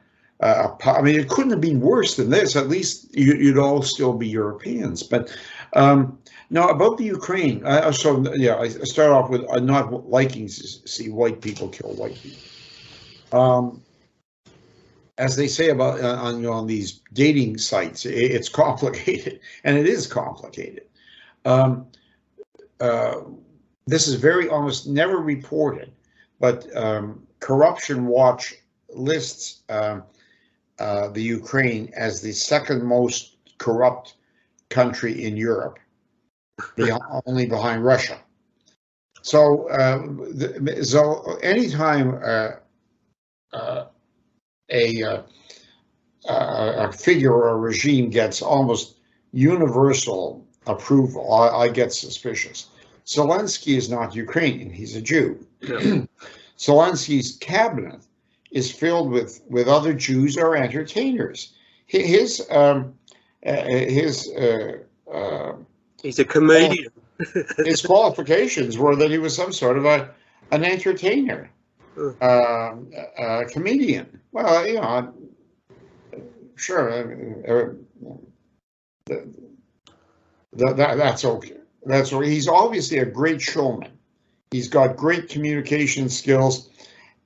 [SPEAKER 2] mean, it couldn't have been worse than this. At least you'd all still be Europeans. But now about the Ukraine. So yeah, I start off with not liking to see white people kill white people. As they say about on these dating sites, it's complicated, and it is complicated. This is almost never reported, but Corruption Watch lists the Ukraine as the second most corrupt country in Europe, only behind Russia. So, anytime a figure or a regime gets almost universal approval, I get suspicious. Zelensky is not Ukrainian; he's a Jew. Yeah. Zelensky's cabinet is filled with other Jews or entertainers. He's a
[SPEAKER 1] comedian.
[SPEAKER 2] His qualifications were that he was some sort of an entertainer, a comedian. Well, you know, sure, that's okay. That's okay. He's obviously a great showman. He's got great communication skills,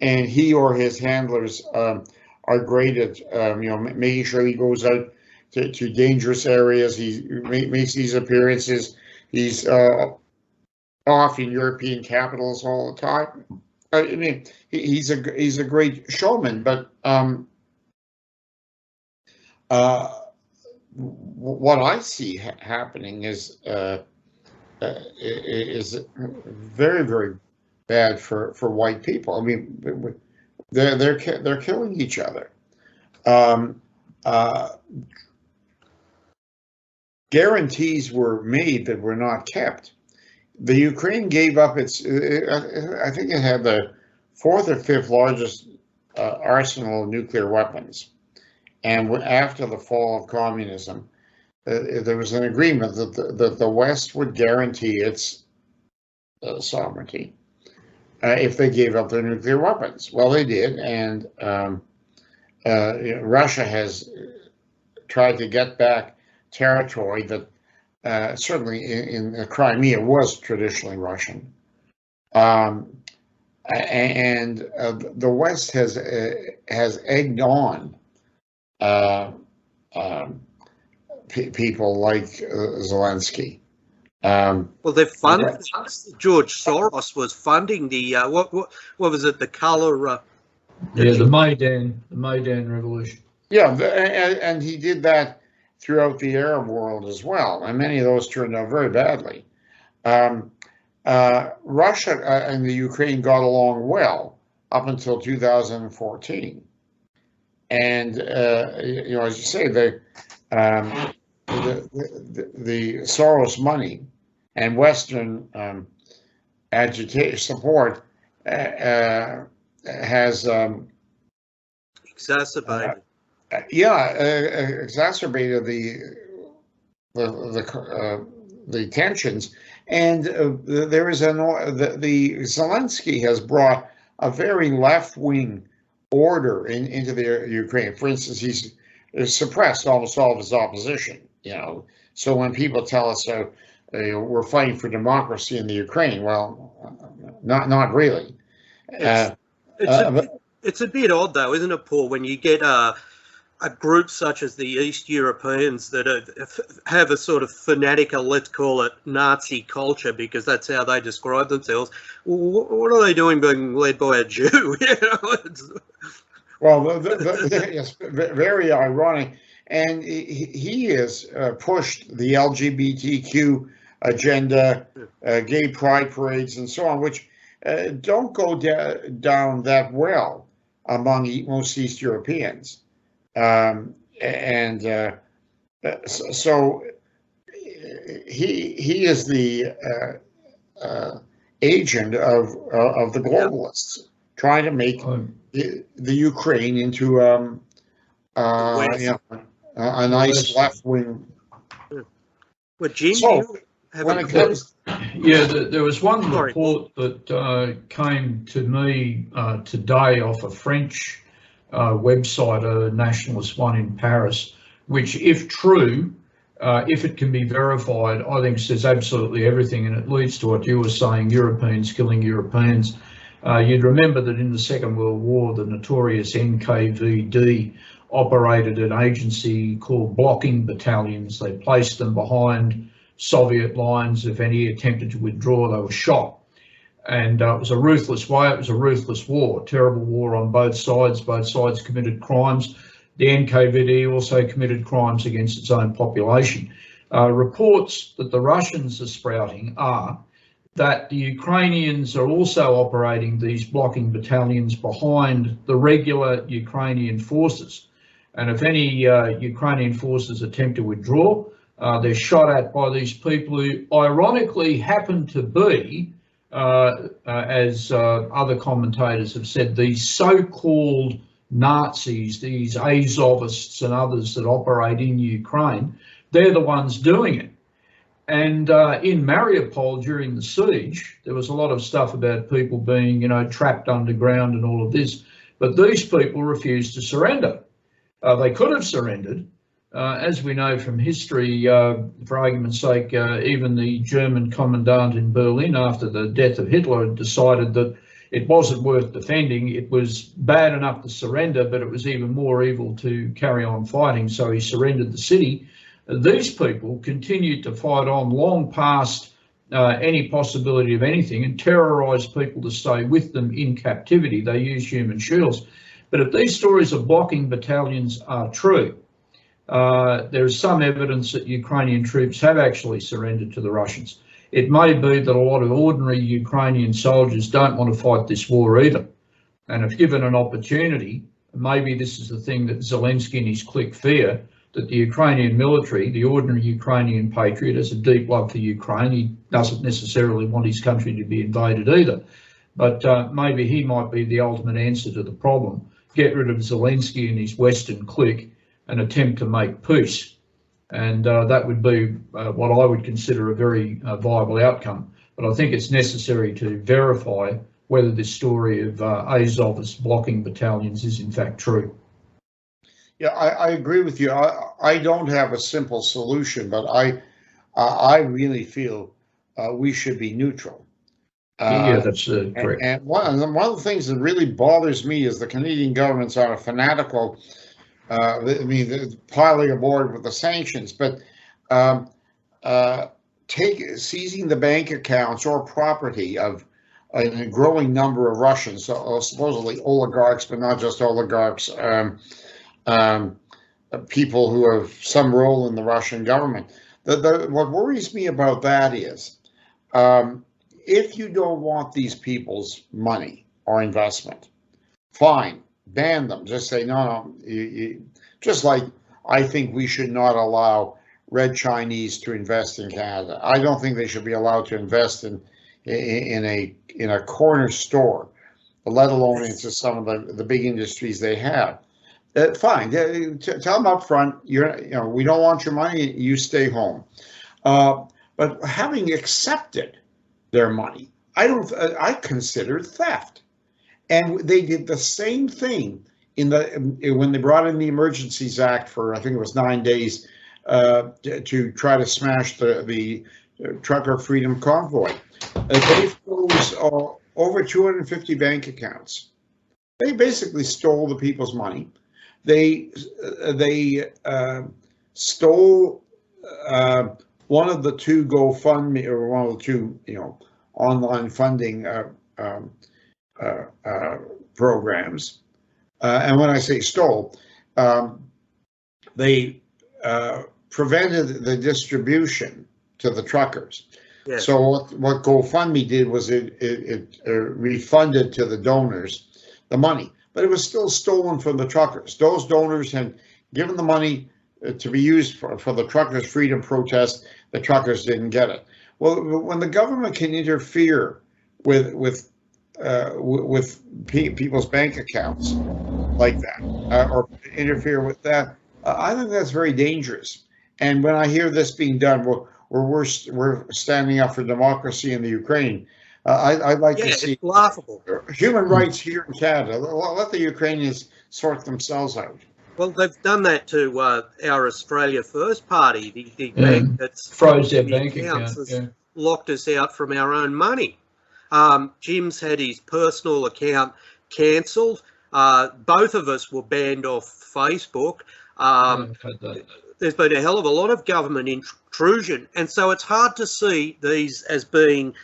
[SPEAKER 2] and he or his handlers are great at making sure he goes out to dangerous areas. He makes these appearances. He's off in European capitals all the time. I mean, he's a great showman, but what I see happening is very, very bad for white people. I mean, they're killing each other. Guarantees were made that were not kept. The Ukraine gave up its, I think it had the 4th or 5th largest arsenal of nuclear weapons. And after the fall of communism, there was an agreement that the West would guarantee its sovereignty if they gave up their nuclear weapons. Well, they did, and Russia has tried to get back territory that certainly in Crimea was traditionally Russian, and the West has egged on people like Zelensky
[SPEAKER 1] Well, they're funding. George Soros was funding the what was it? The colour.
[SPEAKER 3] The Maidan Revolution.
[SPEAKER 2] Yeah, and he did that throughout the Arab world as well, and many of those turned out very badly. Russia and the Ukraine got along well up until 2014, and as you say, the Soros money and Western agitation support has
[SPEAKER 1] exacerbated.
[SPEAKER 2] Exacerbated the tensions, and there is the Zelensky has brought a very left-wing order into the Ukraine. For instance, he's suppressed almost all of his opposition. So when people tell us we're fighting for democracy in the Ukraine, well, not really.
[SPEAKER 1] It's a bit odd, though, isn't it, Paul, when you get a group such as the East Europeans that have a sort of fanatical, let's call it Nazi culture, because that's how they describe themselves. What are they doing being led by a Jew?
[SPEAKER 2] Well, it's very ironic. And he has pushed the LGBTQ agenda, gay pride parades, and so on, which don't go down that well among most East Europeans. So he is the agent of the globalists, trying to make the Ukraine into a nice left wing.
[SPEAKER 1] Well, Jim,
[SPEAKER 2] when it comes,
[SPEAKER 3] there was one report that came to me today off a French website, a nationalist one in Paris, which, if true, if it can be verified, I think says absolutely everything, and it leads to what you were saying, Europeans killing Europeans. You'd remember that in the Second World War, the notorious NKVD operated an agency called blocking battalions. They placed them behind Soviet lines. If any attempted to withdraw, they were shot. And it was a ruthless way. It was a ruthless war, terrible war on both sides. Both sides committed crimes. The NKVD also committed crimes against its own population. Reports that the Russians are sprouting are that the Ukrainians are also operating these blocking battalions behind the regular Ukrainian forces. And if any Ukrainian forces attempt to withdraw, they're shot at by these people who ironically happen to be, as other commentators have said, these so-called Nazis, these Azovists and others that operate in Ukraine. They're the ones doing it. And in Mariupol during the siege, there was a lot of stuff about people being, trapped underground and all of this. But these people refused to surrender. They could have surrendered. As we know from history, for argument's sake, even the German commandant in Berlin after the death of Hitler decided that it wasn't worth defending. It was bad enough to surrender, but it was even more evil to carry on fighting. So he surrendered the city. These people continued to fight on long past any possibility of anything and terrorised people to stay with them in captivity. They used human shields. But if these stories of blocking battalions are true, there is some evidence that Ukrainian troops have actually surrendered to the Russians. It may be that a lot of ordinary Ukrainian soldiers don't want to fight this war either. And if given an opportunity, maybe this is the thing that Zelensky and his clique fear, that the Ukrainian military, the ordinary Ukrainian patriot, has a deep love for Ukraine. He doesn't necessarily want his country to be invaded either. But maybe he might be the ultimate answer to the problem. Get rid of Zelensky and his Western clique and attempt to make peace. And that would be what I would consider a very viable outcome. But I think it's necessary to verify whether this story of Azovist blocking battalions is in fact true.
[SPEAKER 2] Yeah, I agree with you. I don't have a simple solution, but I really feel we should be neutral.
[SPEAKER 3] Yeah, that's correct.
[SPEAKER 2] And one of the things that really bothers me is the Canadian government's on a fanatical, piling aboard with the sanctions. But seizing the bank accounts or property of a growing number of Russians, supposedly oligarchs, but not just oligarchs, people who have some role in the Russian government. What worries me about that is, if you don't want these people's money or investment, fine, ban them. Just say, no, just like I think we should not allow Red Chinese to invest in Canada. I don't think they should be allowed to invest in a corner store, let alone into some of the big industries they have. Fine, tell them up front, we don't want your money, you stay home. But having accepted their money, I consider theft. And they did the same thing when they brought in the Emergencies Act for, I think it was 9 days, to try to smash the Trucker Freedom Convoy. They froze over 250 bank accounts. They basically stole the people's money. They stole one of the two GoFundMe, or one of the two online funding programs. And when I say stole, they prevented the distribution to the truckers. Yes. So what GoFundMe did was it refunded to the donors the money, but it was still stolen from the truckers. Those donors had given the money to be used for the truckers' freedom protest. The truckers didn't get it. Well, when the government can interfere with people's bank accounts like that, or interfere with that, I think that's very dangerous. And when I hear this being done, we're standing up for democracy in the Ukraine. I'd like to see
[SPEAKER 1] it's laughable.
[SPEAKER 2] Human rights here in Canada. Let the Ukrainians sort themselves out.
[SPEAKER 1] Well, they've done that to our Australia First Party. The bank that's
[SPEAKER 3] froze their bank accounts,
[SPEAKER 1] has locked us out from our own money. Jim's had his personal account cancelled. Both of us were banned off Facebook. There's been a hell of a lot of government intrusion, and so it's hard to see these as being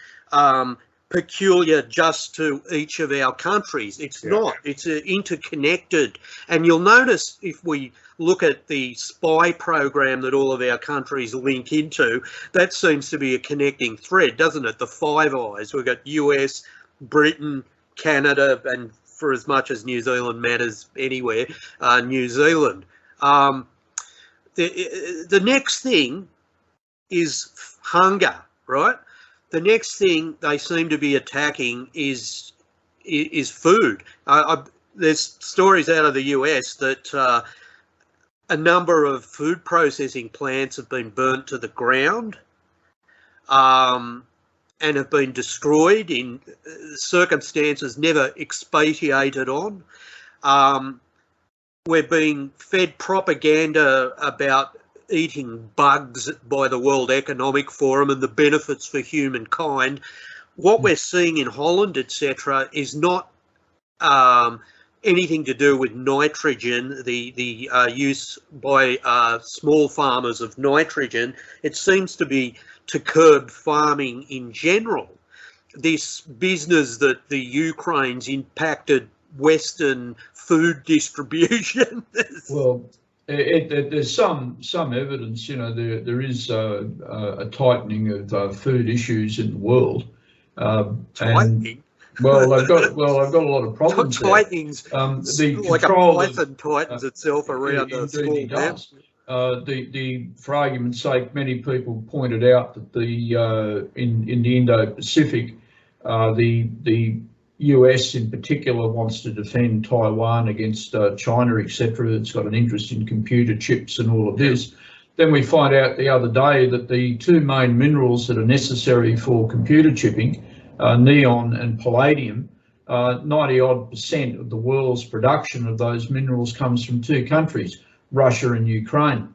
[SPEAKER 1] peculiar just to each of our countries. It's not. It's interconnected. And you'll notice if we look at the spy program that all of our countries link into, that seems to be a connecting thread, doesn't it? The Five Eyes. We've got US, Britain, Canada, and for as much as New Zealand matters anywhere, New Zealand. The next thing is hunger, right? The next thing they seem to be attacking is food. There's stories out of the US that a number of food processing plants have been burnt to the ground and have been destroyed in circumstances never expatiated on. We're being fed propaganda about eating bugs by the World Economic Forum and the benefits for humankind. What we're seeing in Holland, etc., is not anything to do with nitrogen, the use by small farmers of nitrogen. It seems to be to curb farming in general. This business that the Ukraine's impacted Western food distribution.
[SPEAKER 3] Well, there's some evidence, there is a tightening of food issues in the world.
[SPEAKER 1] Tightening?
[SPEAKER 3] Well, I've got a lot of problems.
[SPEAKER 1] Tightening's
[SPEAKER 3] the
[SPEAKER 1] like a python tightens itself around a small dam.
[SPEAKER 3] For argument's sake, many people pointed out that in the Indo-Pacific, the US in particular wants to defend Taiwan against China, etc. It's got an interest in computer chips and all of this. Then we find out the other day that the two main minerals that are necessary for computer chipping, neon and palladium, 90-odd% of the world's production of those minerals comes from two countries, Russia and Ukraine.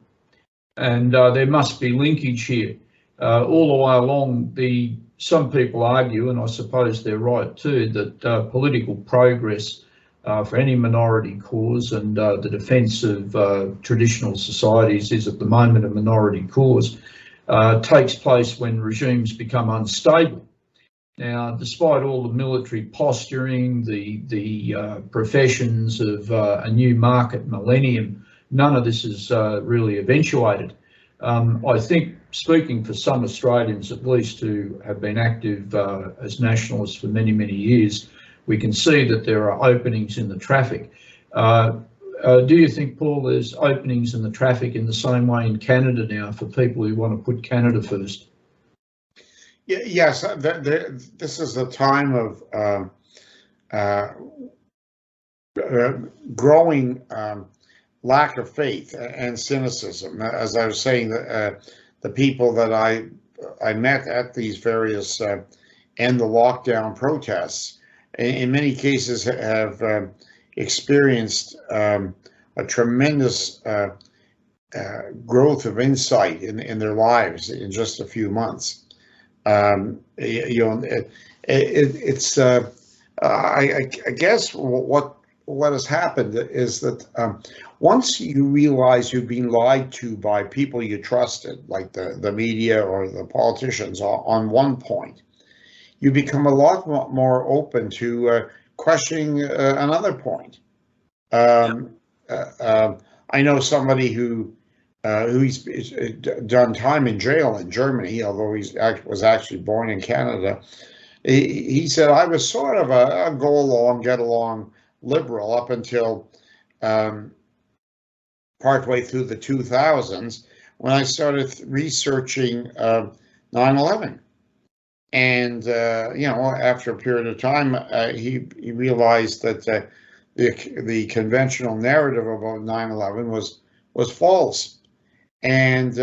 [SPEAKER 3] And there must be linkage here. All the way along, some people argue, and I suppose they're right too, that political progress for any minority cause and the defence of traditional societies is at the moment a minority cause. takes place when regimes become unstable. Now, despite all the military posturing, the professions of a new market millennium, none of this is really eventuated. I think, speaking for some Australians at least who have been active as nationalists for many, many years, we can see that there are openings in the traffic. Do you think, Paul, there's openings in the traffic in the same way in Canada now for people who want to put Canada first?
[SPEAKER 2] Yes, this is a time of growing lack of faith and cynicism. As I was saying, the people that I met at these various end the lockdown protests, in many cases have experienced a tremendous growth of insight in their lives in just a few months. I guess what has happened is that once you realize you've been lied to by people you trusted, like the media or the politicians, on one point, you become a lot more open to questioning another point. I know somebody who's done time in jail in Germany, although he was actually born in Canada. He said, I was sort of a go along, get along liberal up until partway through the 2000s when I started researching 9/11. And, after a period of time, he realized that the conventional narrative about 9/11 was false. And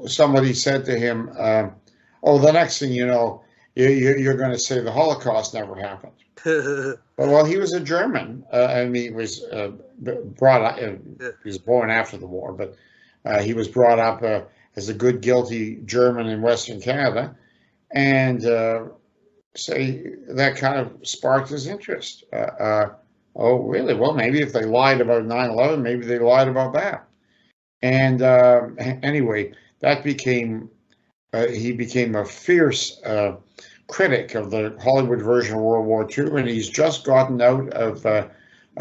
[SPEAKER 2] somebody said to him, the next thing you know, you're going to say the Holocaust never happened. Well, he was a German. He was brought up, he was born after the war, but he was brought up as a good, guilty German in Western Canada. And say that kind of sparked his interest. Oh, really? Well, maybe if they lied about 9/11, maybe they lied about that. And anyway, that he became a fierce critic of the Hollywood version of World War II, and he's just gotten out of a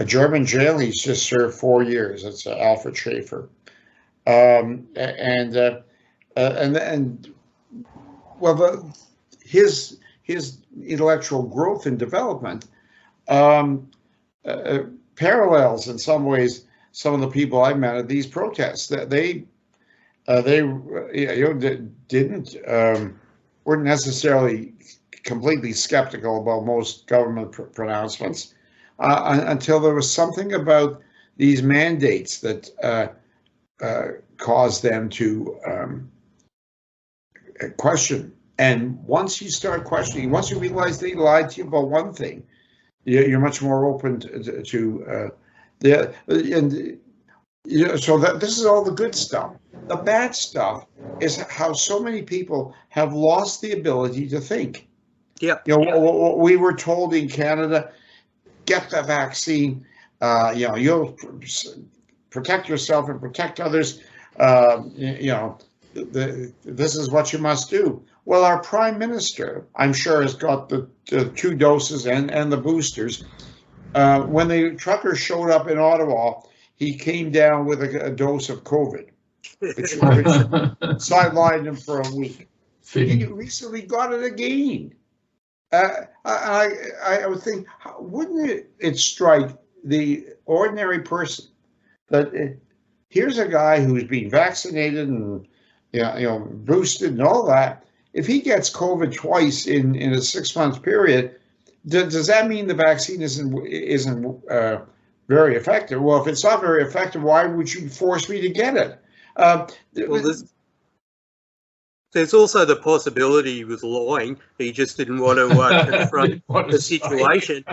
[SPEAKER 2] German jail. He's just served 4 years. It's Alfred Schaefer, his intellectual growth and development parallels in some ways some of the people I met at these protests. That they weren't necessarily completely skeptical about most government pronouncements until there was something about these mandates that caused them to question. And once you start questioning, once you realize they lied to you about one thing, you're much more open to so that this is all the good stuff. The bad stuff is how so many people have lost the ability to think.
[SPEAKER 1] Yeah.
[SPEAKER 2] We were told in Canada, get the vaccine. You'll protect yourself and protect others. This is what you must do. Well, our Prime Minister, I'm sure, has got the 2 doses and the boosters. When the trucker showed up in Ottawa, he came down with a dose of COVID, which sidelined him for a week. He recently got it again. I would think, wouldn't it strike the ordinary person that here's a guy who's been vaccinated and boosted and all that. If he gets COVID twice in a 6-month period, does that mean the vaccine isn't very effective? Well, if it's not very effective, why would you force me to get it?
[SPEAKER 1] There's also the possibility he was lying. He just didn't want to confront the situation.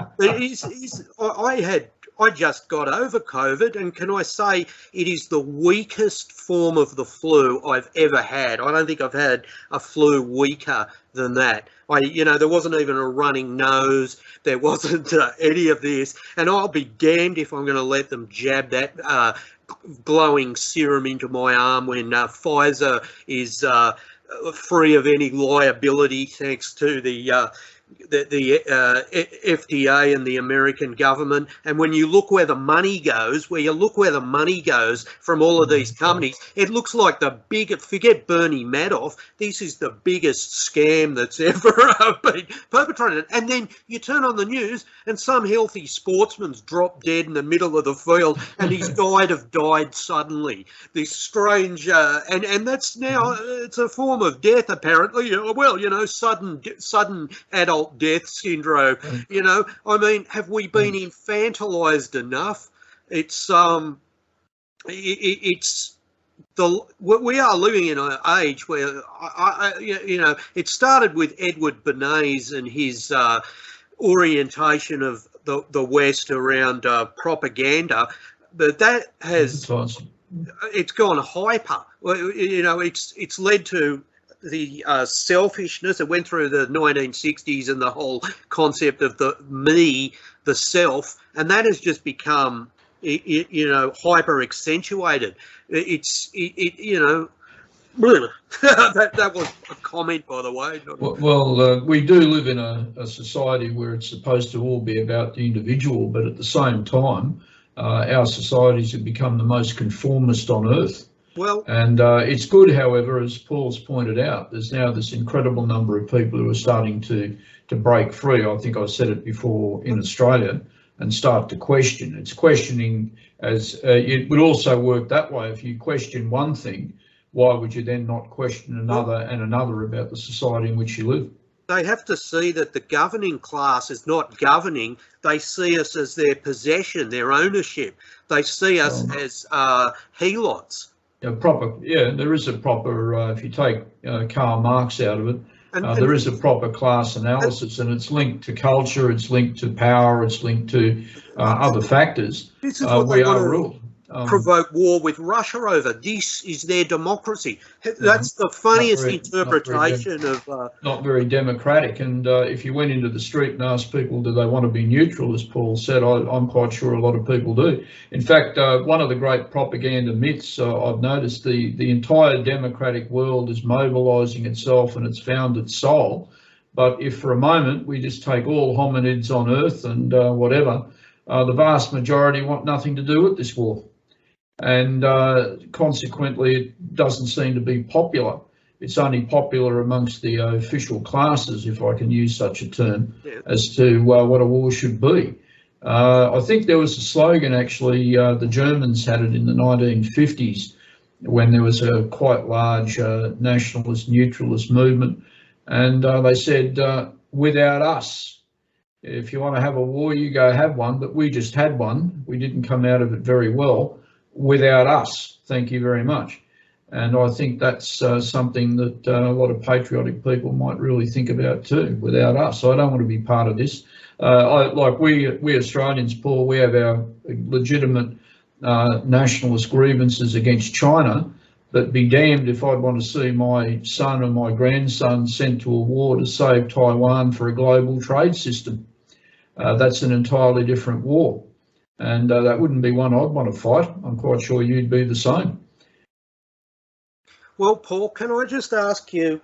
[SPEAKER 1] I just got over COVID, and can I say it is the weakest form of the flu I've ever had. I don't think I've had a flu weaker than that. There wasn't even a running nose. There wasn't any of this. And I'll be damned if I'm going to let them jab that glowing serum into my arm when Pfizer is free of any liability thanks to the FDA and the American government. And when you look where the money goes, from all of these companies, it looks like the biggest, forget Bernie Madoff, this is the biggest scam that's ever been perpetrated. And then you turn on the news and some healthy sportsman's dropped dead in the middle of the field and he's died suddenly. This strange, and that's now, it's a form of death apparently. Sudden adult death syndrome. Have we been infantilized enough? We are living in an age where it started with Edward Bernays and his orientation of the West around propaganda, but that has it's gone hyper. It's led to the selfishness. It went through the 1960s and the whole concept of the me, the self, and that has just become, hyper accentuated. That was a comment, by the way.
[SPEAKER 3] Well, we do live in a society where it's supposed to all be about the individual, but at the same time, our societies have become the most conformist on earth. And it's good, however, as Paul's pointed out, there's now this incredible number of people who are starting to break free. I think I said it before in Australia, and start to question. It's questioning as it would also work that way. If you question one thing, why would you then not question another and another about the society in which you live?
[SPEAKER 1] They have to see that the governing class is not governing. They see us as their possession, their ownership. They see us as helots.
[SPEAKER 3] There is a proper, if you take Karl Marx out of it, there is a proper class analysis, and it's linked to culture, it's linked to power, it's linked to other factors.
[SPEAKER 1] This is what they want to provoke war with Russia over. This is their democracy. That's the funniest interpretation of...
[SPEAKER 3] Not very democratic. And if you went into the street and asked people, do they want to be neutral, as Paul said, I'm quite sure a lot of people do. In fact, one of the great propaganda myths I've noticed, the entire democratic world is mobilising itself and it's found its soul. But if for a moment we just take all hominids on Earth and whatever, the vast majority want nothing to do with this war. And consequently, it doesn't seem to be popular. It's only popular amongst the official classes, if I can use such a term, as to what a war should be. I think there was a slogan, actually, the Germans had it in the 1950s when there was a quite large nationalist, neutralist movement. And they said, without us, if you want to have a war, you go have one, but we just had one. We didn't come out of it very well. Without us, thank you very much. And I think that's something that a lot of patriotic people might really think about too. Without us, I don't want to be part of this. We Australians, Paul, we have our legitimate nationalist grievances against China, but be damned if I'd want to see my son or my grandson sent to a war to save Taiwan for a global trade system. That's an entirely different war. And that wouldn't be one I'd want to fight. I'm quite sure you'd be the same.
[SPEAKER 1] Well, Paul, can I just ask you,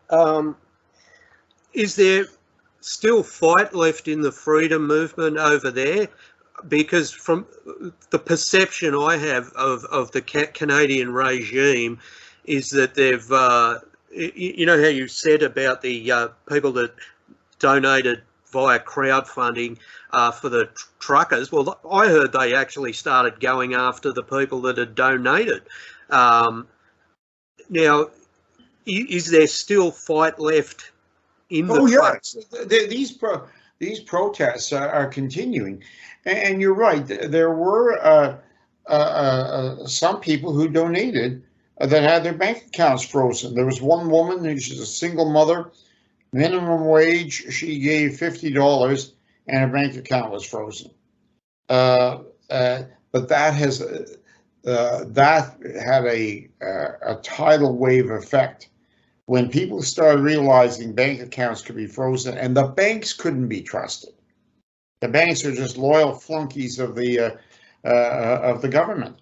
[SPEAKER 1] is there still fight left in the freedom movement over there? Because from the perception I have of the Canadian regime is that they've, you know how you said about the people that donated via crowdfunding for the truckers. Well, I heard they actually started going after the people that had donated. Now, is there still fight left in the trucks?
[SPEAKER 2] These protests are continuing. And you're right, there were some people who donated that had their bank accounts frozen. There was one woman, she's a single mother, minimum wage, she gave $50 and her bank account was frozen. But that had a tidal wave effect when people started realizing bank accounts could be frozen and the banks couldn't be trusted. The banks are just loyal flunkies of the government.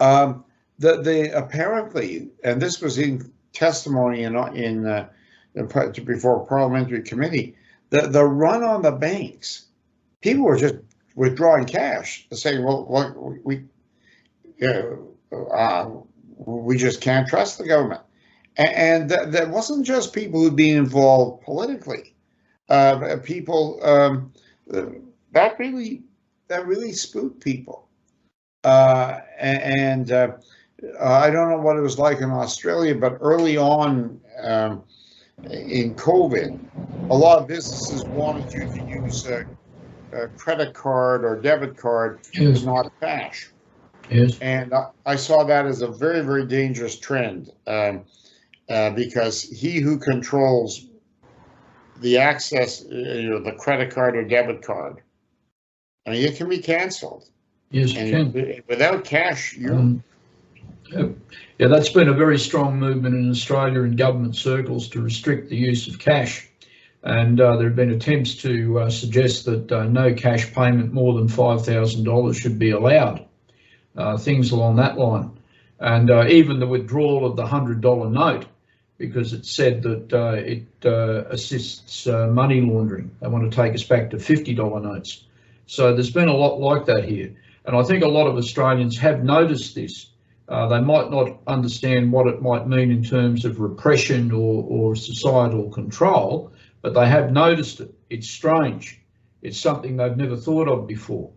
[SPEAKER 2] Apparently, and this was in testimony before a parliamentary committee, the run on the banks, people were just withdrawing cash, saying, "Well, we just can't trust the government." And that wasn't just people who'd been involved politically. People that really spooked people. I don't know what it was like in Australia, but early on in COVID, a lot of businesses wanted you to use a credit card or debit card,
[SPEAKER 3] yes,
[SPEAKER 2] not cash.
[SPEAKER 3] yes,
[SPEAKER 2] And I saw that as a very, very dangerous trend, because he who controls the access, the credit card or debit card, I mean, it can be cancelled.
[SPEAKER 3] yes, it can.
[SPEAKER 2] Without cash, you're...
[SPEAKER 3] Yeah, that's been a very strong movement in Australia in government circles to restrict the use of cash. And there have been attempts to suggest that no cash payment more than $5,000 should be allowed, things along that line. And even the withdrawal of the $100 note, because it said that it assists money laundering. They want to take us back to $50 notes. So there's been a lot like that here. And I think a lot of Australians have noticed this. They might not understand what it might mean in terms of repression or societal control, but they have noticed it. It's strange. It's something they've never thought of before.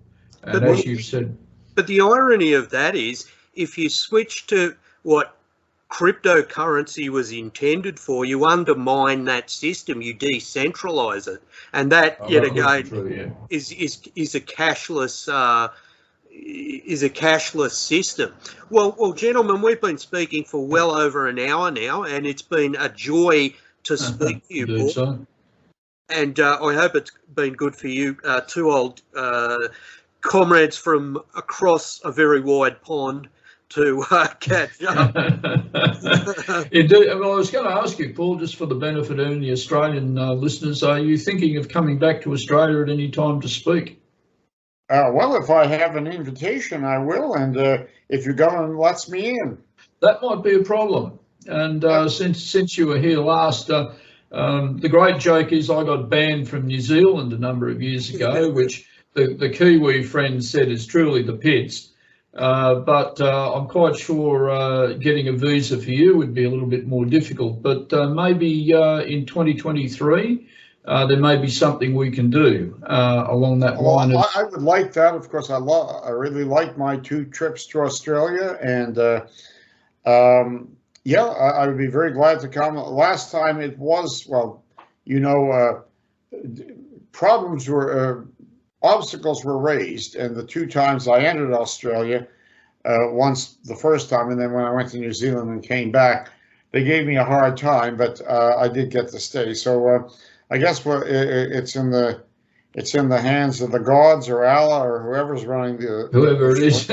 [SPEAKER 3] And as you've said...
[SPEAKER 1] But the irony of that is, if you switch to what cryptocurrency was intended for, you undermine that system, you decentralise it. And that, yet again, is a cashless... is a cashless system. Well, gentlemen, we've been speaking for well over an hour now, and it's been a joy to speak to you, Paul.
[SPEAKER 3] So.
[SPEAKER 1] And I hope it's been good for you, two old comrades from across a very wide pond to catch up.
[SPEAKER 3] Indeed. Well, I was going to ask you, Paul, just for the benefit of any Australian listeners, are you thinking of coming back to Australia at any time to speak?
[SPEAKER 2] Well, if I have an invitation, I will. And if your government lets me in.
[SPEAKER 3] That might be a problem. And since you were here last, the great joke is I got banned from New Zealand a number of years ago, which the Kiwi friend said is truly the pits. But I'm quite sure getting a visa for you would be a little bit more difficult. But maybe in 2023, there may be something we can do along that line.
[SPEAKER 2] I would like that. Of course, I really like my 2 trips to Australia, and yeah, I would be very glad to come. Last time it was, well, problems were, obstacles were raised, and the 2 times I entered Australia, once the first time, and then when I went to New Zealand and came back, they gave me a hard time, but I did get to stay. So I guess it's in the hands of the gods or Allah or whoever's running
[SPEAKER 3] whoever it is.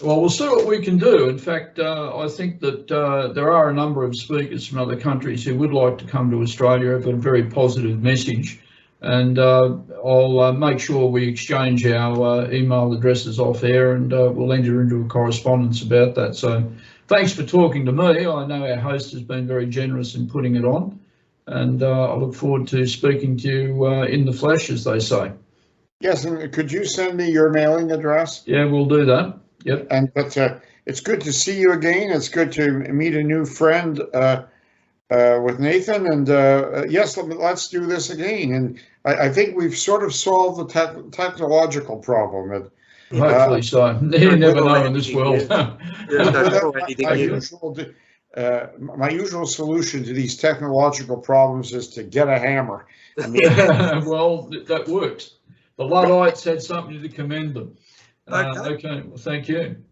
[SPEAKER 3] Well, we'll see what we can do. In fact, I think that there are a number of speakers from other countries who would like to come to Australia, have a very positive message, and I'll make sure we exchange our email addresses off air, and we'll enter into a correspondence about that. So thanks for talking to me. I know our host has been very generous in putting it on. And I look forward to speaking to you in the flesh, as they say.
[SPEAKER 2] Yes, and could you send me your mailing address?
[SPEAKER 3] Yeah, we'll do that. Yep.
[SPEAKER 2] But it's good to see you again. It's good to meet a new friend with Nathan. And yes, let's do this again. And I think we've sort of solved the technological problem.
[SPEAKER 3] Hopefully so. You never know in this world.
[SPEAKER 2] My usual solution to these technological problems is to get a hammer. I mean,
[SPEAKER 3] well, that works. The Luddites had something to commend them. Okay, well, thank you.